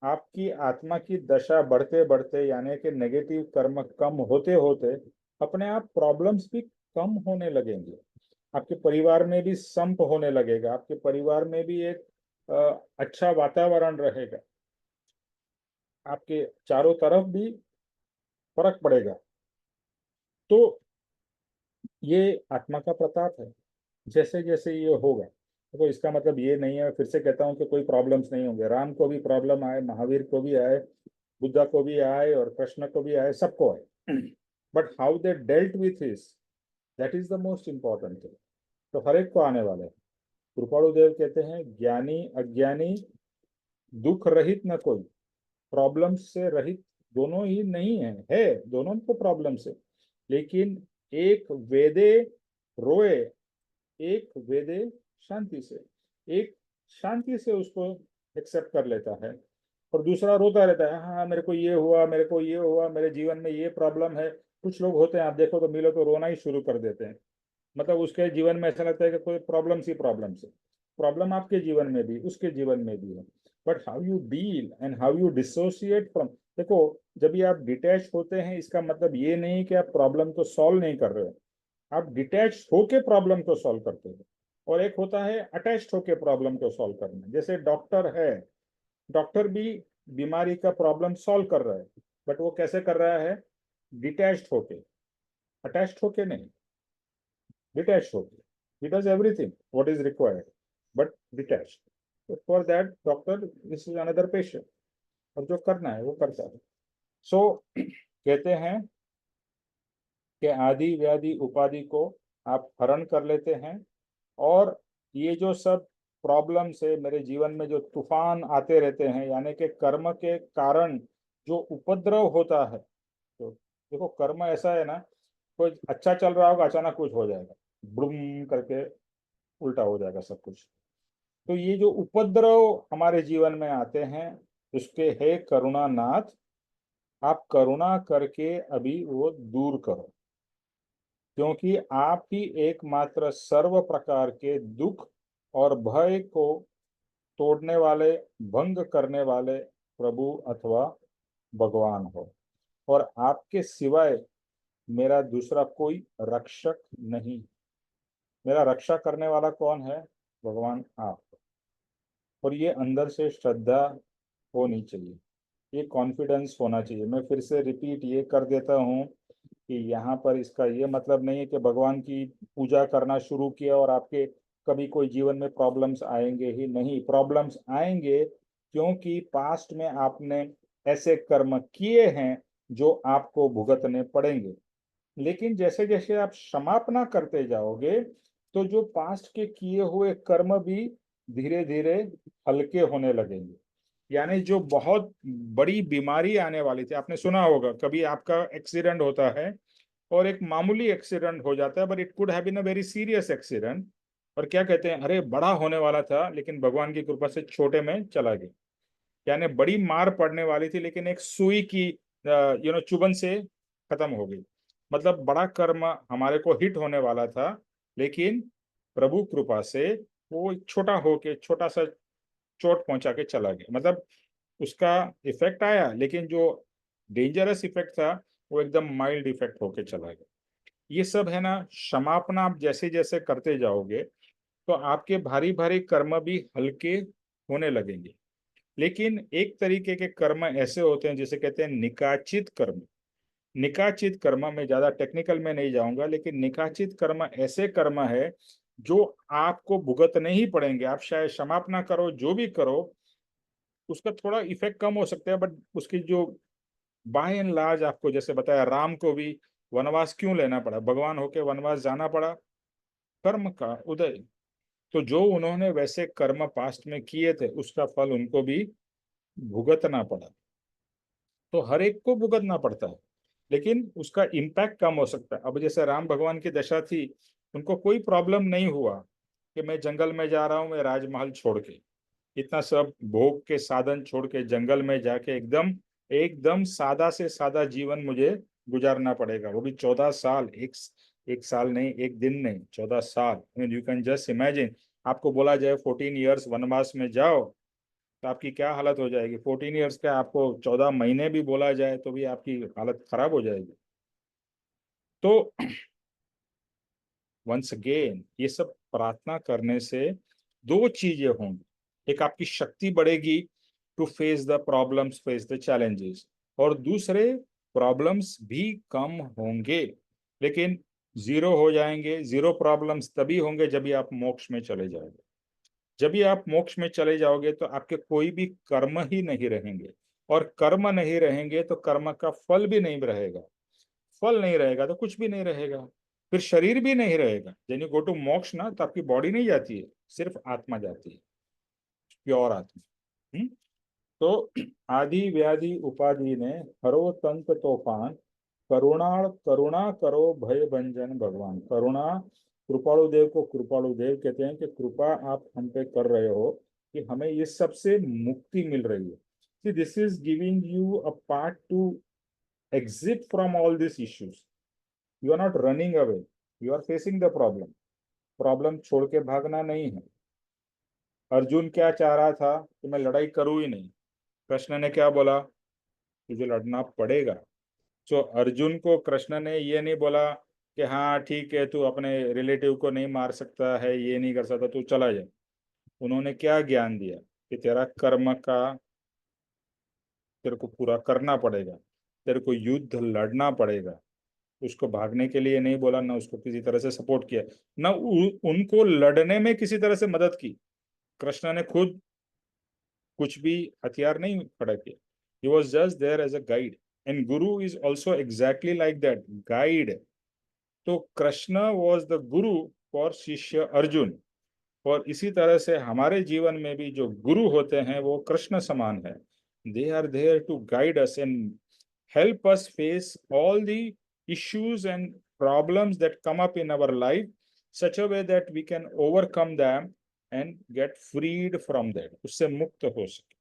आपकी आत्मा की दशा बढ़ते बढ़ते यानी कि नेगेटिव कर्म कम होते होते अपने आप प्रॉब्लम्स भी कम होने लगेंगे। आपके परिवार में भी संप होने लगेगा, आपके परिवार में भी एक अच्छा वातावरण रहेगा, आपके चारों तरफ भी फर्क पड़ेगा। तो ये आत्मा का प्रताप है। जैसे जैसे ये होगा, तो इसका मतलब ये नहीं है, फिर से कहता हूँ कि कोई प्रॉब्लम्स नहीं होंगे। राम को भी प्रॉब्लम आए, महावीर को भी आए, बुद्धा को भी आए और कृष्ण को भी आए, सबको आए। But how they dealt with this, that is the most important thing. तो हर एक को आने वाले हैं। कृपाणु देव कहते हैं ज्ञानी अज्ञानी दुख रहित न कोई, प्रॉब्लम से रहित दोनों ही नहीं है दोनों को प्रॉब्लम से, लेकिन एक वेदे रोए, एक वेदे शांति से, एक शांति से उसको एक्सेप्ट कर लेता है और दूसरा रोता रहता है, हाँ मेरे को ये हुआ, मेरे को ये हुआ, मेरे जीवन में ये प्रॉब्लम है। कुछ लोग होते हैं आप देखो तो मिलो तो रोना ही शुरू कर देते हैं, मतलब उसके जीवन में ऐसा लगता है कि कोई प्रॉब्लम्स ही प्रॉब्लम्स है। प्रॉब्लम आपके जीवन में भी उसके जीवन में भी है, but how you deal and how you dissociate from. देखो जब भी आप डिटैच होते हैं इसका मतलब ये नहीं कि आप प्रॉब्लम को सॉल्व नहीं कर रहे हो, आप डिटैच होके प्रॉब्लम को सॉल्व करते हो। और एक होता है अटैच्ड होके प्रॉब्लम को सॉल्व करना, जैसे डॉक्टर है, डॉक्टर भी बीमारी का प्रॉब्लम सॉल्व कर रहा है, बट वो कैसे कर रहा है, डिटैच्ड होके, अटैच्ड होके नहीं, डिटैच्ड होके। he does everything what is required but detached, so for that doctor this is another patient, और जो करना है वो करता है। सो कहते हैं कि आदि व्याधि उपाधि को आप हरण कर लेते हैं, और ये जो सब प्रॉब्लम से मेरे जीवन में जो तूफान आते रहते हैं, यानी कि कर्म के कारण जो उपद्रव होता है, तो देखो कर्म ऐसा है ना, कोई अच्छा चल रहा होगा अचानक कुछ हो जाएगा, बुम करके उल्टा हो जाएगा सब कुछ। तो ये जो उपद्रव हमारे जीवन में आते हैं उसके है करुणानाथ, आप करुणा करके अभी वो दूर करो, क्योंकि आप ही एकमात्र सर्व प्रकार के दुख और भय को तोड़ने वाले, भंग करने वाले प्रभु अथवा भगवान हो, और आपके सिवाय मेरा दूसरा कोई रक्षक नहीं। मेरा रक्षा करने वाला कौन है, भगवान आप। और ये अंदर से श्रद्धा होनी चाहिए, ये कॉन्फिडेंस होना चाहिए। मैं फिर से रिपीट ये कर देता हूँ कि यहाँ पर इसका ये मतलब नहीं है कि भगवान की पूजा करना शुरू किया और आपके कभी कोई जीवन में प्रॉब्लम्स आएंगे ही नहीं, प्रॉब्लम्स आएंगे क्योंकि पास्ट में आपने ऐसे कर्म किए हैं जो आपको भुगतने पड़ेंगे। लेकिन जैसे जैसे आप क्षमापना करते जाओगे तो जो पास्ट के किए हुए कर्म भी धीरे धीरे हल्के होने लगेंगे। यानी जो बहुत बड़ी बीमारी आने वाली थी, आपने सुना होगा कभी आपका एक्सीडेंट होता है और एक मामूली एक्सीडेंट हो जाता है, but it could have been a very serious accident, और क्या कहते हैं, अरे बड़ा होने वाला था लेकिन भगवान की कृपा से छोटे में चला गया। यानी बड़ी मार पड़ने वाली थी लेकिन एक सुई की चुभन से खत्म हो गई। मतलब बड़ा कर्म हमारे को हिट होने वाला था, लेकिन प्रभु कृपा से वो छोटा होके छोटा सा चोट पहुंचा के चला गया। मतलब उसका इफेक्ट आया लेकिन जो डेंजरस इफेक्ट था वो एकदम माइल्ड इफेक्ट होके चला गया। ये सब है ना, क्षमापना आप जैसे जैसे करते जाओगे तो आपके भारी भारी कर्म भी हल्के होने लगेंगे। लेकिन एक तरीके के कर्म ऐसे होते हैं जिसे कहते हैं निकाचित कर्म। निकाचित कर्म, मैं ज्यादा टेक्निकल में नहीं जाऊंगा, लेकिन निकाचित कर्म ऐसे कर्म है जो आपको भुगतने ही पड़ेंगे। आप शायद क्षमापना करो, जो भी करो, उसका थोड़ा इफेक्ट कम हो सकता है, बट उसकी जो बाय एंड लार्ज, आपको जैसे बताया राम को भी वनवास क्यों लेना पड़ा, भगवान होके वनवास जाना पड़ा, कर्म का उदय। तो जो उन्होंने वैसे कर्म पास्ट में किए थे उसका फल उनको भी भुगतना पड़ा। तो हर एक को भुगतना पड़ता है, लेकिन उसका इम्पैक्ट कम हो सकता है। अब जैसे राम भगवान की दशा थी, उनको कोई प्रॉब्लम नहीं हुआ कि मैं जंगल में जा रहा हूँ, मैं राजमहल छोड़ के, इतना सब भोग के साधन छोड़ के जंगल में जाके एकदम एकदम सादा से सादा जीवन मुझे गुजारना पड़ेगा, वो भी 14 साल। एक साल नहीं, एक दिन नहीं, 14 साल। यू कैन जस्ट इमेजिन, आपको बोला जाए 14 ईयर्स वनवास में जाओ तो आपकी क्या हालत हो जाएगी। 14 ईयर्स का आपको 14 महीने भी बोला जाए तो भी आपकी हालत खराब हो जाएगी। तो वंस अगेन ये सब प्रार्थना करने से दो चीजें होंगी, एक आपकी शक्ति बढ़ेगी to face the problems, face the challenges, और दूसरे प्रॉब्लम्स भी कम होंगे। लेकिन जीरो हो जाएंगे, जीरो प्रॉब्लम्स तभी होंगे जब भी आप मोक्ष में चले जाओगे। जब भी आप मोक्ष में चले जाओगे तो आपके कोई भी कर्म ही नहीं रहेंगे, और कर्म नहीं रहेंगे तो कर्म का फल भी नहीं रहेगा। फल नहीं रहेगा तो कुछ भी नहीं रहेगा। फिर शरीर भी नहीं रहेगा। जब यू गो टू मोक्ष ना, तो आपकी बॉडी नहीं जाती है, सिर्फ आत्मा जाती है, प्योर आत्मा। तो आदि व्याधि उपाधि ने हरो तंत तूफान, करुणा करो भय भंजन भगवान। करुणा, कृपालु देव को कृपालु देव कहते हैं कि कृपा आप हम पे कर रहे हो कि हमें इस सब से मुक्ति मिल रही है। See, this is giving you a path to exit from all these issues. You are not running away. You are facing the problem. Problem छोड़ के भागना नहीं है। अर्जुन क्या चाह रहा था कि मैं लड़ाई करूं ही नहीं। कृष्ण ने क्या बोला, तुझे लड़ना पड़ेगा। तो अर्जुन को कृष्ण ने ये नहीं बोला कि हाँ ठीक है, तू अपने रिलेटिव को नहीं मार सकता है, ये नहीं कर सकता, तू चला जा। उन्होंने क्या ज्ञान दिया कि तेरा कर्म का तेरे को पूरा करना पड़ेगा, तेरे को युद्ध लड़ना पड़ेगा। उसको भागने के लिए नहीं बोला, ना उसको किसी तरह से सपोर्ट किया, ना उनको लड़ने में किसी तरह से मदद की। कृष्ण ने खुद कुछ भी हथियार नहीं खड़ा किया। He was just there as a guide, and Guru is also exactly like that, guide. तो Krishna was the Guru for शिष्य अर्जुन। और इसी तरह से हमारे जीवन में भी जो गुरु होते हैं वो कृष्ण समान है। They are there to guide us and help us face all the issues and problems that come up in our life, such a way that we can overcome them and get freed from that, उससे मुक्त हो सके।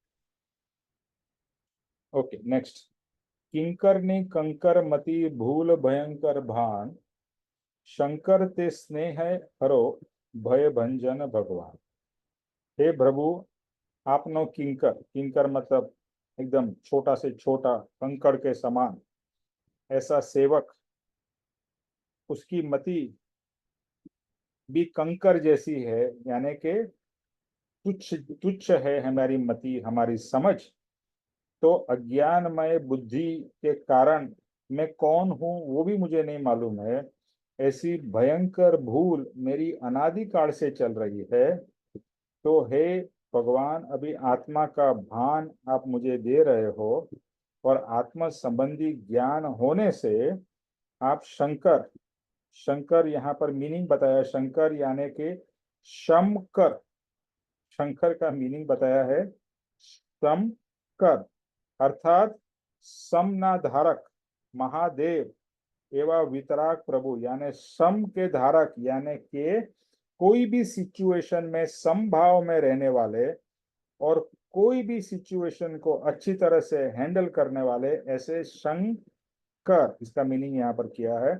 Okay, next. किंकर ने कंकर मति भूल भयंकर भान, शंकर ते स्नेह हरो भय भंजन भगवान। हे प्रभु, आपनो किंकर, किंकर मतलब एकदम छोटा से छोटा कंकड़ के समान ऐसा सेवक, उसकी मति भी कंकर जैसी है, यानी कि तुच्छ तुच्छ है हमारी मति, हमारी समझ। तो अज्ञानमय बुद्धि के कारण मैं कौन हूं वो भी मुझे नहीं मालूम है। ऐसी भयंकर भूल मेरी अनादिकाल से चल रही है। तो हे भगवान, अभी आत्मा का भान आप मुझे दे रहे हो, और आत्मा संबंधी ज्ञान होने से आप शंकर, शंकर यहाँ पर मीनिंग बताया, शंकर यानी कि शमकर, शंकर का मीनिंग बताया है समकर, अर्थात समना धारक महादेव एवं वितराग प्रभु, यानी सम के धारक, यानी कि कोई भी सिचुएशन में समभाव में रहने वाले और कोई भी सिचुएशन को अच्छी तरह से हैंडल करने वाले, ऐसे शंकर, इसका मीनिंग यहाँ पर किया है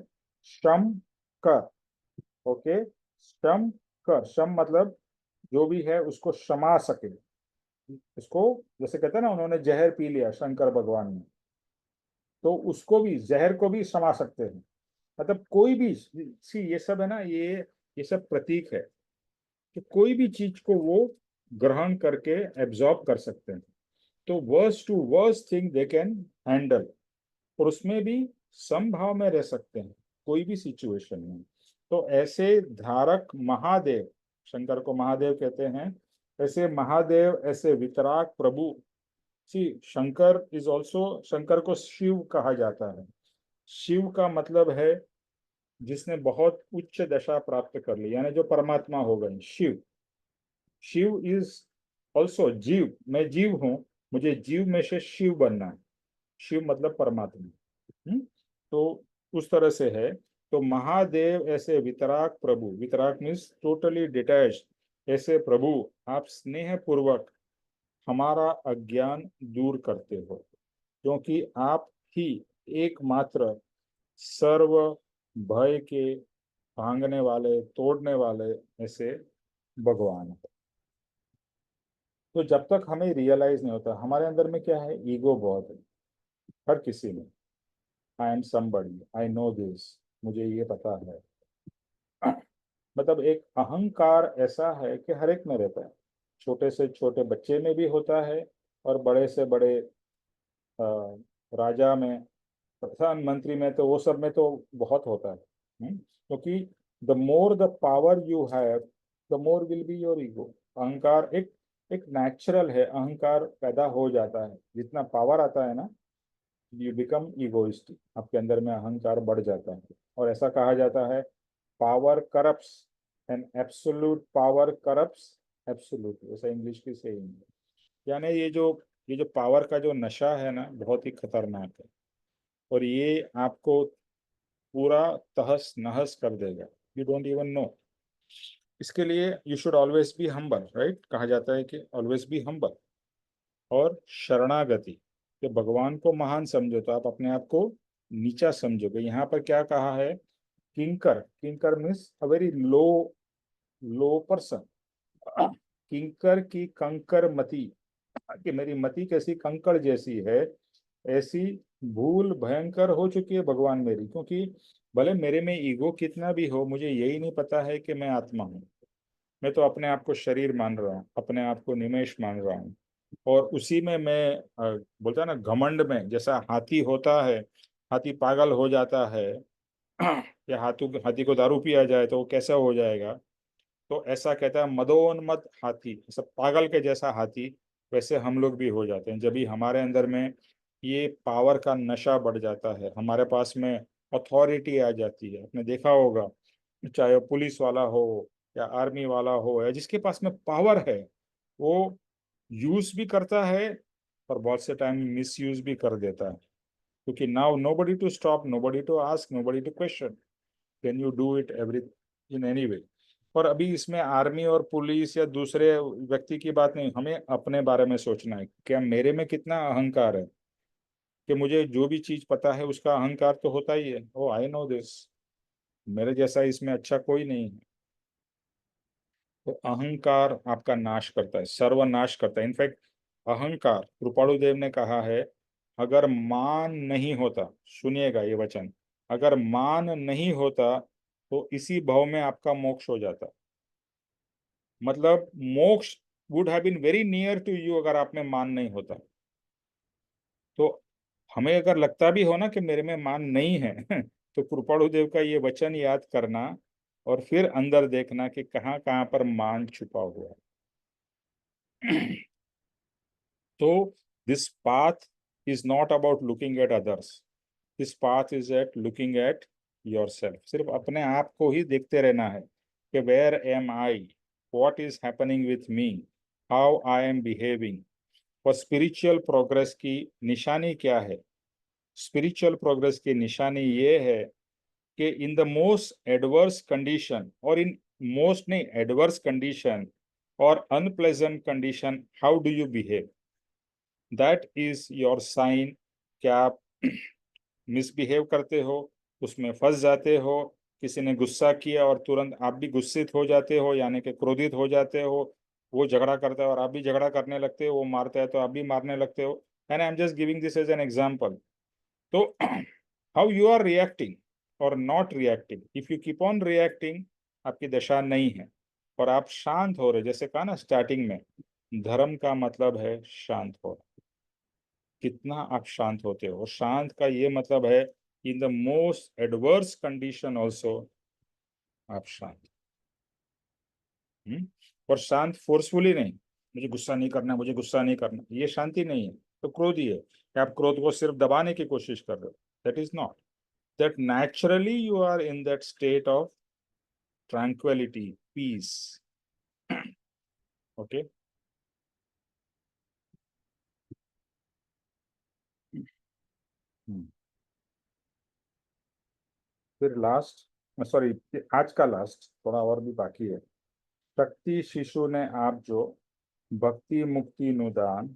शमकर। ओके, शमकर, शम मतलब जो भी है उसको क्षमा सके। इसको जैसे कहते हैं ना, उन्होंने जहर पी लिया शंकर भगवान ने, तो उसको भी, जहर को भी क्षमा सकते हैं। मतलब कोई भी सी, ये सब है ना, ये सब प्रतीक है कि कोई भी चीज को वो ग्रहण करके एब्जॉर्ब कर सकते हैं। तो worst to worst thing they can handle, और उसमें भी समभाव में रह सकते हैं कोई भी सिचुएशन में। तो ऐसे धारक महादेव, शंकर को महादेव कहते हैं, ऐसे महादेव, ऐसे वितराग प्रभु। सी, शंकर इज ऑल्सो, शंकर को शिव कहा जाता है। शिव का मतलब है जिसने बहुत उच्च दशा प्राप्त कर ली, यानी जो परमात्मा हो गए शिव। शिव इज ऑल्सो जीव, मैं जीव हूं, मुझे जीव में से शिव बनना है। शिव मतलब परमात्मा। तो उस तरह से है। तो महादेव ऐसे वितराग प्रभु, वितराग मीन्स टोटली डिटैच्ड, ऐसे प्रभु आप स्नेह पूर्वक हमारा अज्ञान दूर करते हो, क्योंकि आप ही एकमात्र सर्व भय के भांगने वाले, तोड़ने वाले ऐसे भगवान है। तो जब तक हमें रियलाइज नहीं होता, हमारे अंदर में क्या है, ईगो बहुत है हर किसी में। I am somebody, I know this, मुझे ये पता है। मतलब एक अहंकार ऐसा है कि हर एक में रहता है, छोटे से छोटे बच्चे में भी होता है, और बड़े से बड़े राजा में, प्रधानमंत्री में, तो वो सब में तो बहुत होता है। क्योंकि the more the power you have, the more will be your ego. अहंकार एक एक नेचुरल है, अहंकार पैदा हो जाता है, जितना पावर आता है ना, यू बिकम ईगोइस्टिक, आपके अंदर में अहंकार बढ़ जाता है। और ऐसा कहा जाता है power corrupts and absolute power corrupts absolute, ऐसा इंग्लिश की सेइंग है। यानी ये जो पावर का जो नशा है ना, बहुत ही खतरनाक है, और ये आपको पूरा तहस नहस कर देगा। You don't even know. इसके लिए you should always be humble, right. कहा जाता है कि ऑलवेज बी हम्बल और शरणागति, कि भगवान को महान समझो तो आप अपने आप को नीचा समझोगे। यहाँ पर क्या कहा है, किंकर, किंकर means a very low low person. किंकर की कंकर मति, कि मेरी मति कैसी कंकड़ जैसी है, ऐसी भूल भयंकर हो चुकी है भगवान मेरी। क्योंकि भले मेरे में ईगो कितना भी हो, मुझे यही नहीं पता है कि मैं आत्मा हूँ। मैं तो अपने आप को शरीर मान रहा हूँ, अपने आप को निमेष मान रहा हूँ, और उसी में मैं बोलता है ना, घमंड में, जैसा हाथी होता है, हाथी पागल हो जाता है या हाथी को दारू पिया जाए तो वो कैसा हो जाएगा, तो ऐसा कहता है मदोन्मद हाथी, सब पागल के जैसा हाथी, वैसे हम लोग भी हो जाते हैं जब भी हमारे अंदर में ये पावर का नशा बढ़ जाता है, हमारे पास में अथॉरिटी आ जाती है। आपने देखा होगा, चाहे वो पुलिस वाला हो या आर्मी वाला हो, या जिसके पास में पावर है, वो यूज भी करता है और बहुत से टाइम मिस यूज भी कर देता है। क्योंकि now nobody to stop, nobody to ask, nobody to question, can you do it every in any way. और अभी इसमें आर्मी और पुलिस या दूसरे व्यक्ति की बात नहीं, हमें अपने बारे में सोचना है, क्या मेरे में कितना अहंकार है, कि मुझे जो भी चीज पता है उसका अहंकार तो होता ही है। ओ आई नो दिस, मेरे जैसा इसमें अच्छा कोई नहीं है। तो अहंकार आपका नाश करता है, सर्वनाश करता है। इनफैक्ट अहंकार, कृपाणु देव ने कहा है, अगर मान नहीं होता, सुनिएगा ये वचन, अगर मान नहीं होता तो इसी भव में आपका मोक्ष हो जाता। मतलब moksha would have been very near to you अगर आप में मान नहीं होता। तो हमें अगर लगता भी हो ना कि मेरे में मान नहीं है तो कृपाणु देव का ये वचन याद करना और फिर अंदर देखना कि कहाँ कहाँ पर मान छुपा हुआ है। So this path is not about looking at others. This path is at looking at yourself. सिर्फ अपने आप को ही देखते रहना है कि where am I, what is happening with me, how I am behaving. और spiritual progress की निशानी क्या है? Spiritual progress की निशानी ये है कि in the most adverse condition, और in most नहीं adverse condition और unpleasant condition, how do you behave? That is your sign. क्या आप मिसबिहेव करते हो, उसमें फंस जाते हो, किसी ने गुस्सा किया और तुरंत आप भी गुस्सित हो जाते हो, यानी कि क्रोधित हो जाते हो, वो झगड़ा करता है और आप भी झगड़ा करने लगते हो, वो मारता है तो आप भी मारने लगते हो। And I am just giving this as an example. तो हाउ यू आर रिएक्टिंग और not reacting, if you keep on reacting, आपकी दशा नहीं है। और आप शांत हो रहे, जैसे कहा ना स्टार्टिंग में, धर्म का मतलब है शांत हो, कितना आप शांत होते हो। शांत का ये मतलब है in the most adverse condition also आप शांत। और शांत फोर्सफुली नहीं, मुझे गुस्सा नहीं करना, मुझे गुस्सा नहीं करना, ये शांति नहीं है, तो क्रोध ही है कि आप क्रोध को सिर्फ दबाने की कोशिश कर रहे हो। That is not, that naturally you are in that state of tranquillity, peace. Okay, फिर लास्ट, सॉरी, आज का लास्ट, थोड़ा और भी बाकी है। शक्ति शिशु ने आप जो भक्ति मुक्ति नुदान,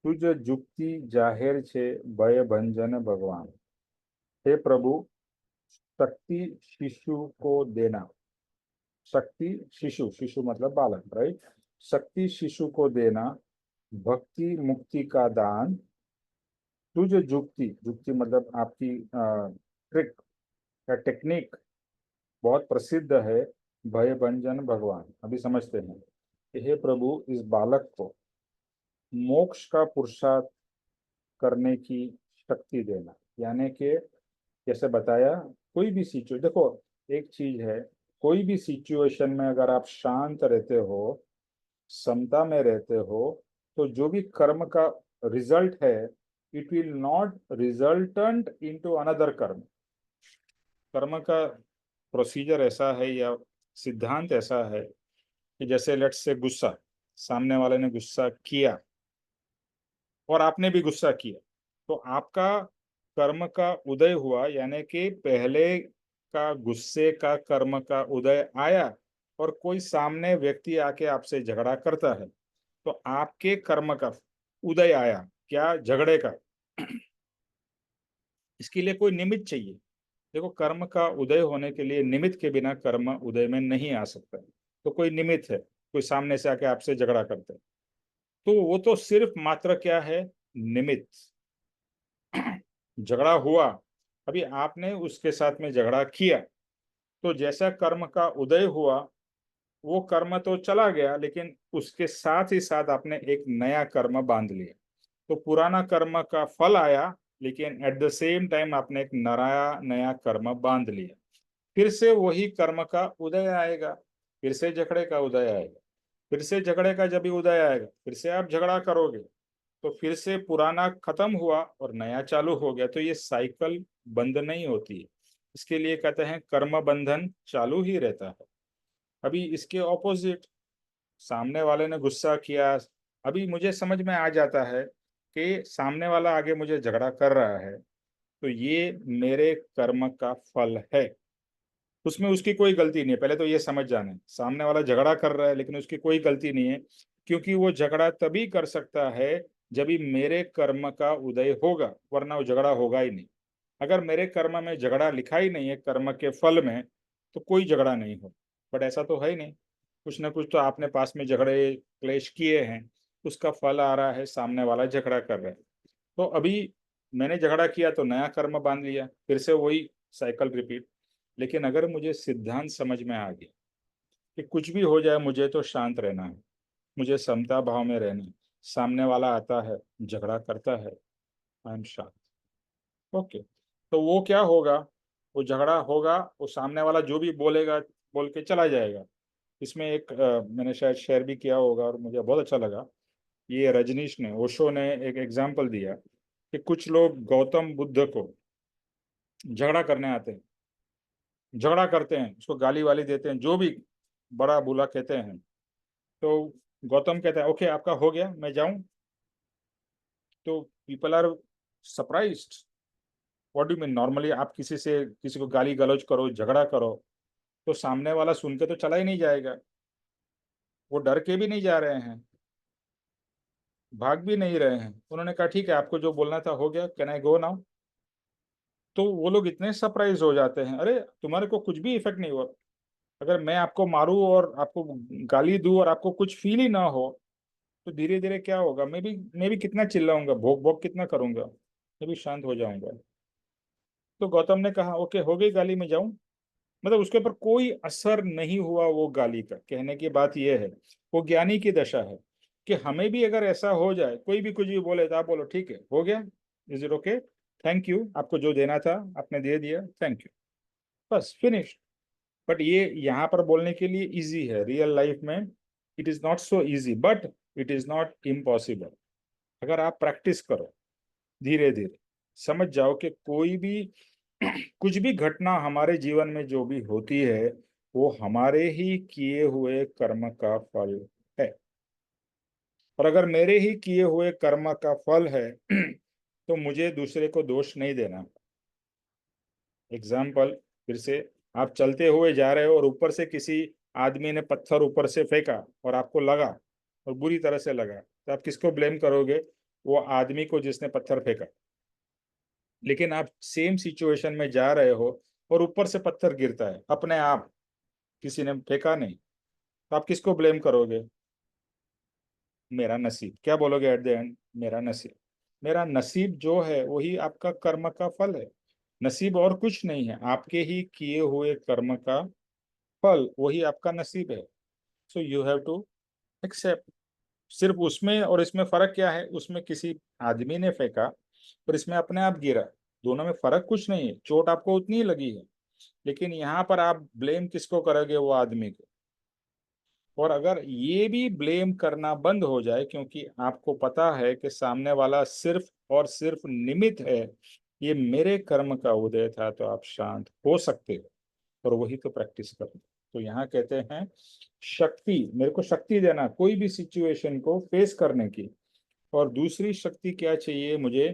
तुझ जुक्ति जाहिर छे भय भंजन भगवान। हे प्रभु, शक्ति शिशु को देना, शक्ति शिशु, शिशु मतलब बालक, राइट। शक्ति शिशु को देना, भक्ति मुक्ति का दान, तुझ जुक्ति, जुक्ति मतलब आपकी ट्रिक या टेक्निक बहुत प्रसिद्ध है, भय भंजन भगवान। अभी समझते हैं कि हे प्रभु, इस बालक को मोक्ष का पुरुषार्थ करने की शक्ति देना। यानी कि जैसे बताया, कोई भी सिचुएशन, देखो एक चीज है, कोई भी सिचुएशन में अगर आप शांत रहते हो, समता में रहते हो, तो जो भी कर्म का रिजल्ट है, it will not resultant into another कर्म। कर्म का प्रोसीजर ऐसा है या सिद्धांत ऐसा है कि जैसे लेट्स से गुस्सा, सामने वाले ने गुस्सा किया और आपने भी गुस्सा किया, तो आपका कर्म का उदय हुआ, यानी कि पहले का गुस्से का कर्म का उदय आया और कोई सामने व्यक्ति आके आपसे झगड़ा करता है, तो आपके कर्म का उदय आया, क्या, झगड़े का। इसके लिए कोई निमित्त चाहिए। देखो, कर्म का उदय होने के लिए निमित्त के बिना कर्म उदय में नहीं आ सकता। तो कोई निमित्त है, कोई सामने से आके आपसे झगड़ा करता है, तो वो तो सिर्फ मात्र क्या है, निमित्त। झगड़ा हुआ, अभी आपने उसके साथ में झगड़ा किया, तो जैसा कर्म का उदय हुआ वो कर्म तो चला गया, लेकिन उसके साथ ही साथ आपने एक नया कर्म बांध लिया। तो पुराना कर्म का फल आया, लेकिन एट द सेम टाइम आपने एक नया नया कर्म बांध लिया। फिर से वही कर्म का उदय आएगा, फिर से झगड़े का उदय आएगा, फिर से झगड़े का जब भी उदय आएगा फिर से आप झगड़ा करोगे, तो फिर से पुराना खत्म हुआ और नया चालू हो गया। तो ये साइकिल बंद नहीं होती है, इसके लिए कहते हैं कर्म बंधन चालू ही रहता है। अभी इसके ऑपोजिट, सामने वाले ने गुस्सा किया, अभी मुझे समझ में आ जाता है कि सामने वाला आगे मुझे झगड़ा कर रहा है, तो ये मेरे कर्म का फल है, उसमें उसकी कोई गलती नहीं है। पहले तो ये समझ जाना है, सामने वाला झगड़ा कर रहा है लेकिन उसकी कोई गलती नहीं है, क्योंकि वो झगड़ा तभी कर सकता है जब ही मेरे कर्म का उदय होगा, वरना वो झगड़ा होगा ही नहीं। अगर मेरे कर्म में झगड़ा लिखा ही नहीं है कर्म के फल में, तो कोई झगड़ा नहीं हो। बट ऐसा तो है ही नहीं, कुछ ना कुछ तो आपने पास में झगड़े क्लेश किए हैं, उसका फल आ रहा है, सामने वाला झगड़ा कर रहा है। तो अभी मैंने झगड़ा किया तो नया कर्म बांध लिया, फिर से वही साइकिल रिपीट। लेकिन अगर मुझे सिद्धांत समझ में आ गया कि कुछ भी हो जाए मुझे तो शांत रहना है, मुझे समता भाव में रहना है, सामने वाला आता है झगड़ा करता है, आई एम शांत, ओके, तो वो क्या होगा, वो झगड़ा होगा, वो सामने वाला जो भी बोलेगा बोल के चला जाएगा। इसमें एक मैंने शायद शेयर भी किया होगा और मुझे बहुत अच्छा लगा। ये रजनीश ने, ओशो ने एक एग्जाम्पल दिया कि कुछ लोग गौतम बुद्ध को झगड़ा करने आते हैं, झगड़ा करते हैं, उसको गाली वाली देते हैं, जो भी बड़ा बुला कहते हैं। तो गौतम कहता है ओके आपका हो गया, मैं जाऊं? तो people are surprised, what do mean, normally आप किसी से किसी को गाली गलौज करो, झगड़ा करो, तो सामने वाला सुन के तो चला ही नहीं जाएगा, वो डर के भी नहीं जा रहे हैं, भाग भी नहीं रहे हैं। उन्होंने कहा ठीक है आपको जो बोलना था हो गया, कैन आई गो नाउ? तो वो लोग इतने सरप्राइज हो जाते हैं, अरे तुम्हारे को कुछ भी इफेक्ट नहीं हुआ। अगर मैं आपको मारूं और आपको गाली दूं और आपको कुछ फील ही ना हो, तो धीरे धीरे क्या होगा, मैं भी कितना चिल्लाऊंगा, भोग भोग कितना करूंगा, मैं भी शांत हो जाऊंगा। तो गौतम ने कहा ओके हो गई गाली, में जाऊं? मतलब उसके ऊपर कोई असर नहीं हुआ वो गाली का। कहने की बात यह है, वो ज्ञानी की दशा है कि हमें भी अगर ऐसा हो जाए, कोई भी कुछ भी बोले तो आप बोलो ठीक है हो गया, is it okay, thank you, आपको जो देना था आपने दे दिया, थैंक यू, बस फिनिश। बट ये यहाँ पर बोलने के लिए इजी है, रियल लाइफ में it is not so easy, but it is not impossible. अगर आप प्रैक्टिस करो, धीरे धीरे समझ जाओ कि कोई भी कुछ भी घटना हमारे जीवन में जो भी होती है वो हमारे ही किए हुए कर्म का फल है। और अगर मेरे ही किए हुए कर्म का फल है तो मुझे दूसरे को दोष नहीं देना। एग्जाम्पल फिर से, आप चलते हुए जा रहे हो और ऊपर से किसी आदमी ने पत्थर ऊपर से फेंका और आपको लगा और बुरी तरह से लगा, तो आप किसको ब्लेम करोगे? वो आदमी को जिसने पत्थर फेंका। लेकिन आप सेम सिचुएशन में जा रहे हो और ऊपर से पत्थर गिरता है अपने आप, किसी ने फेंका नहीं, तो आप किसको ब्लेम करोगे? मेरा नसीब। क्या बोलोगे एट द एंड? मेरा नसीब। मेरा नसीब जो है वही आपका कर्म का फल है। नसीब और कुछ नहीं है, आपके ही किए हुए कर्म का फल वही आपका नसीब है। So you have to accept. सिर्फ उसमें और इसमें फर्क क्या है, उसमें किसी आदमी ने फेंका और इसमें अपने आप गिरा, दोनों में फर्क कुछ नहीं है, चोट आपको उतनी ही लगी है। लेकिन यहाँ पर आप ब्लेम किसको करोगे? वो आदमी को। और अगर ये भी ब्लेम करना बंद हो जाए, क्योंकि आपको पता है कि सामने वाला सिर्फ और सिर्फ निमित्त है, ये मेरे कर्म का उदय था, तो आप शांत हो सकते हो। और वही तो प्रैक्टिस करना। तो यहाँ कहते हैं शक्ति, मेरे को शक्ति देना कोई भी सिचुएशन को फेस करने की। और दूसरी शक्ति क्या चाहिए मुझे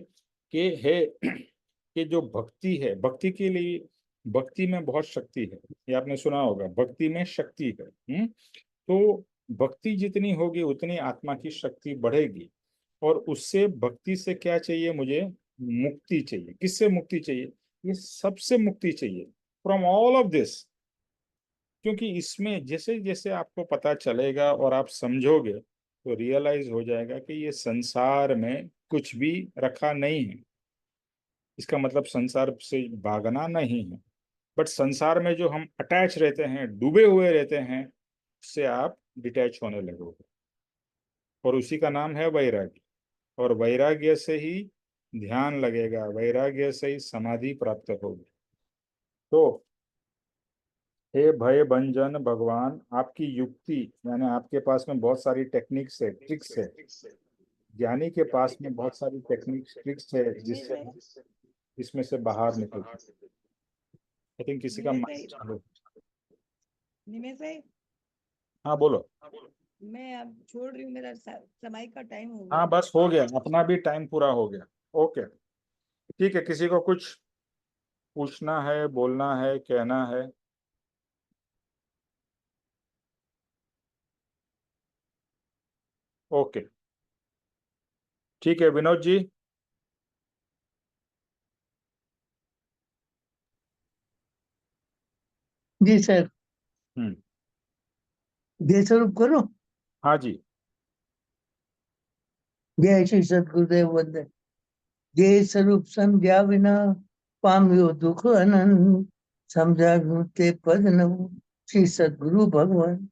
कि है कि जो भक्ति है, भक्ति के लिए, भक्ति में बहुत शक्ति है, ये आपने सुना होगा, भक्ति में शक्ति है। तो भक्ति जितनी होगी उतनी आत्मा की शक्ति बढ़ेगी। और उससे भक्ति से क्या चाहिए मुझे, मुक्ति चाहिए। किससे मुक्ति चाहिए, ये सबसे मुक्ति चाहिए, फ्रॉम ऑल ऑफ दिस। क्योंकि इसमें जैसे जैसे आपको पता चलेगा और आप समझोगे तो रियलाइज हो जाएगा कि ये संसार में कुछ भी रखा नहीं है। इसका मतलब संसार से भागना नहीं है, बट संसार में जो हम अटैच रहते हैं, डूबे हुए रहते हैं, उससे आप डिटैच होने लगोगे। और उसी का नाम है वैराग्य। और वैराग्य से ही ध्यान लगेगा, वैराग्य से ही समाधि प्राप्त होगी। तो हे भय भंजन भगवान, आपकी युक्ति, यानी आपके पास में बहुत सारी टेक्निक्स है, ट्रिक्स है। ज्ञानी के पास में बहुत सारी टेक्निक्स, ट्रिक्स है, जिससे हम इसमें से बाहर निकल। आई थिंक किसी का माइक चालू। निमेश भाई, हाँ बोलो। मैं अब छोड़ रही हूँ, मेरा समय का टाइम हो गया। हाँ बस हो गया, अपना भी टाइम पूरा हो गया। ओके ठीक है, किसी को कुछ पूछना है, बोलना है, कहना है? ओके ठीक है, विनोद जी। जी सर, हम्म। जय स्वरूप करो। हाँ जी। जय श्री सदगुरुदेव वंदन। जय स्वरूप समझा बिना पाम्यो दुख अनंत, समझा ते पद नव श्री सदगुरु भगवान।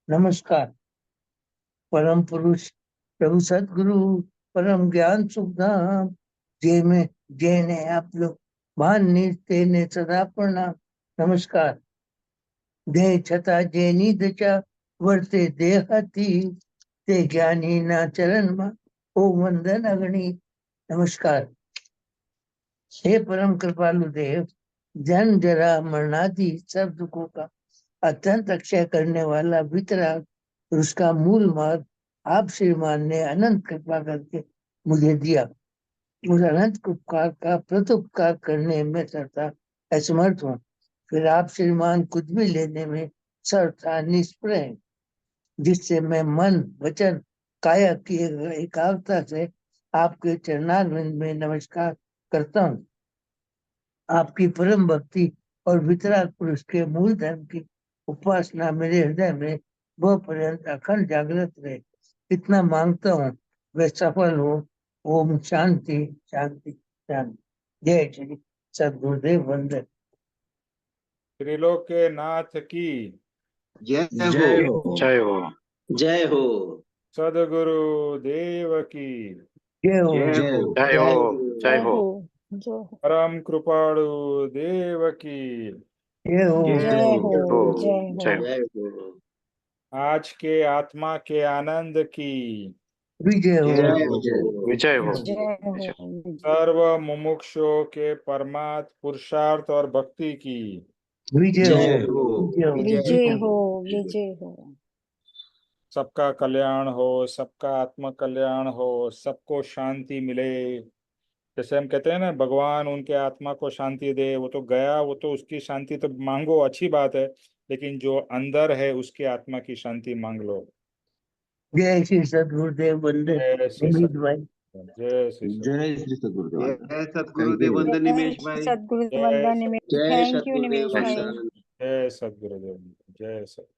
नमस्कार। परम पुरुष प्रभु सदगुरु परम ज्ञान सुखधाम, जय में जय ने आप लोग भान निर्ते ने सदा प्रणाम। नमस्कार। देह छता जैनी दशा वर्ते देहाती, ते ज्ञानी ना चरण मा ओ वंदन अग्नि। नमस्कार। हे परम कृपालु देव, जन्म जरा मरणादि सब दुखों का अत्यंत अक्षय करने वाला वितराग और उसका मूल मार्ग आप श्रीमान ने अनंत कृपा करके मुझे दिया। उस अनंत उपकार का प्रत्युपकार करने में सर्वथा असमर्थ हूँ। फिर आप श्रीमान कुछ भी लेने में सर्वथा निष्प्रय हैं, जिससे मैं मन वचन काया की एकाग्रता से आपके चरणारविंद में नमस्कार करता हूँ। आपकी परम भक्ति और वितराग पुरुष के मूल धर्म की उपासना मेरे हृदय में वह पर्यंत अखंड जागृत रहे, इतना मांगता हूँ, वह सफल हो। ओम शांति शांति शांति। जय श्री सदगुरुदेव वंदन। त्रिलोक के नाथ की जय जय हो। हो। जय हो। जय हो। सदगुरु देव की जय हो। जय हो। जय हो। जय हो। जय हो, परम कृपाणु देव की जय हो। जय हो, जय हो। जय हो। जय हो। आज के आत्मा के आनंद की विजय हो। जय हो। विजय हो। जय हो, सर्व मुमुक्षुओं के परमात्म पुरुषार्थ और भक्ति की विजय जय हो। हो। विजय हो। विजय हो, विजय हो। सबका कल्याण हो, सबका आत्म कल्याण हो, सबको शांति मिले। जैसे हम कहते हैं ना, भगवान उनके आत्मा को शांति दे, वो तो गया, वो तो उसकी शांति तो मांगो, अच्छी बात है, लेकिन जो अंदर है उसकी आत्मा की शांति मांग लो। जय श्री सदगुरुदेव वंदन। जय श्री उम्मीद सत भाई। जय श्री सत जय श्री सदगुरुदेव। जय सतगुरुदेव वंदन निमेश भाई। सदगुरु जय वंदन निमेश। जय थैंक यू सतगुरुदेव निमेश भाई। वंदन। जय सतगुरुदेव। जय सत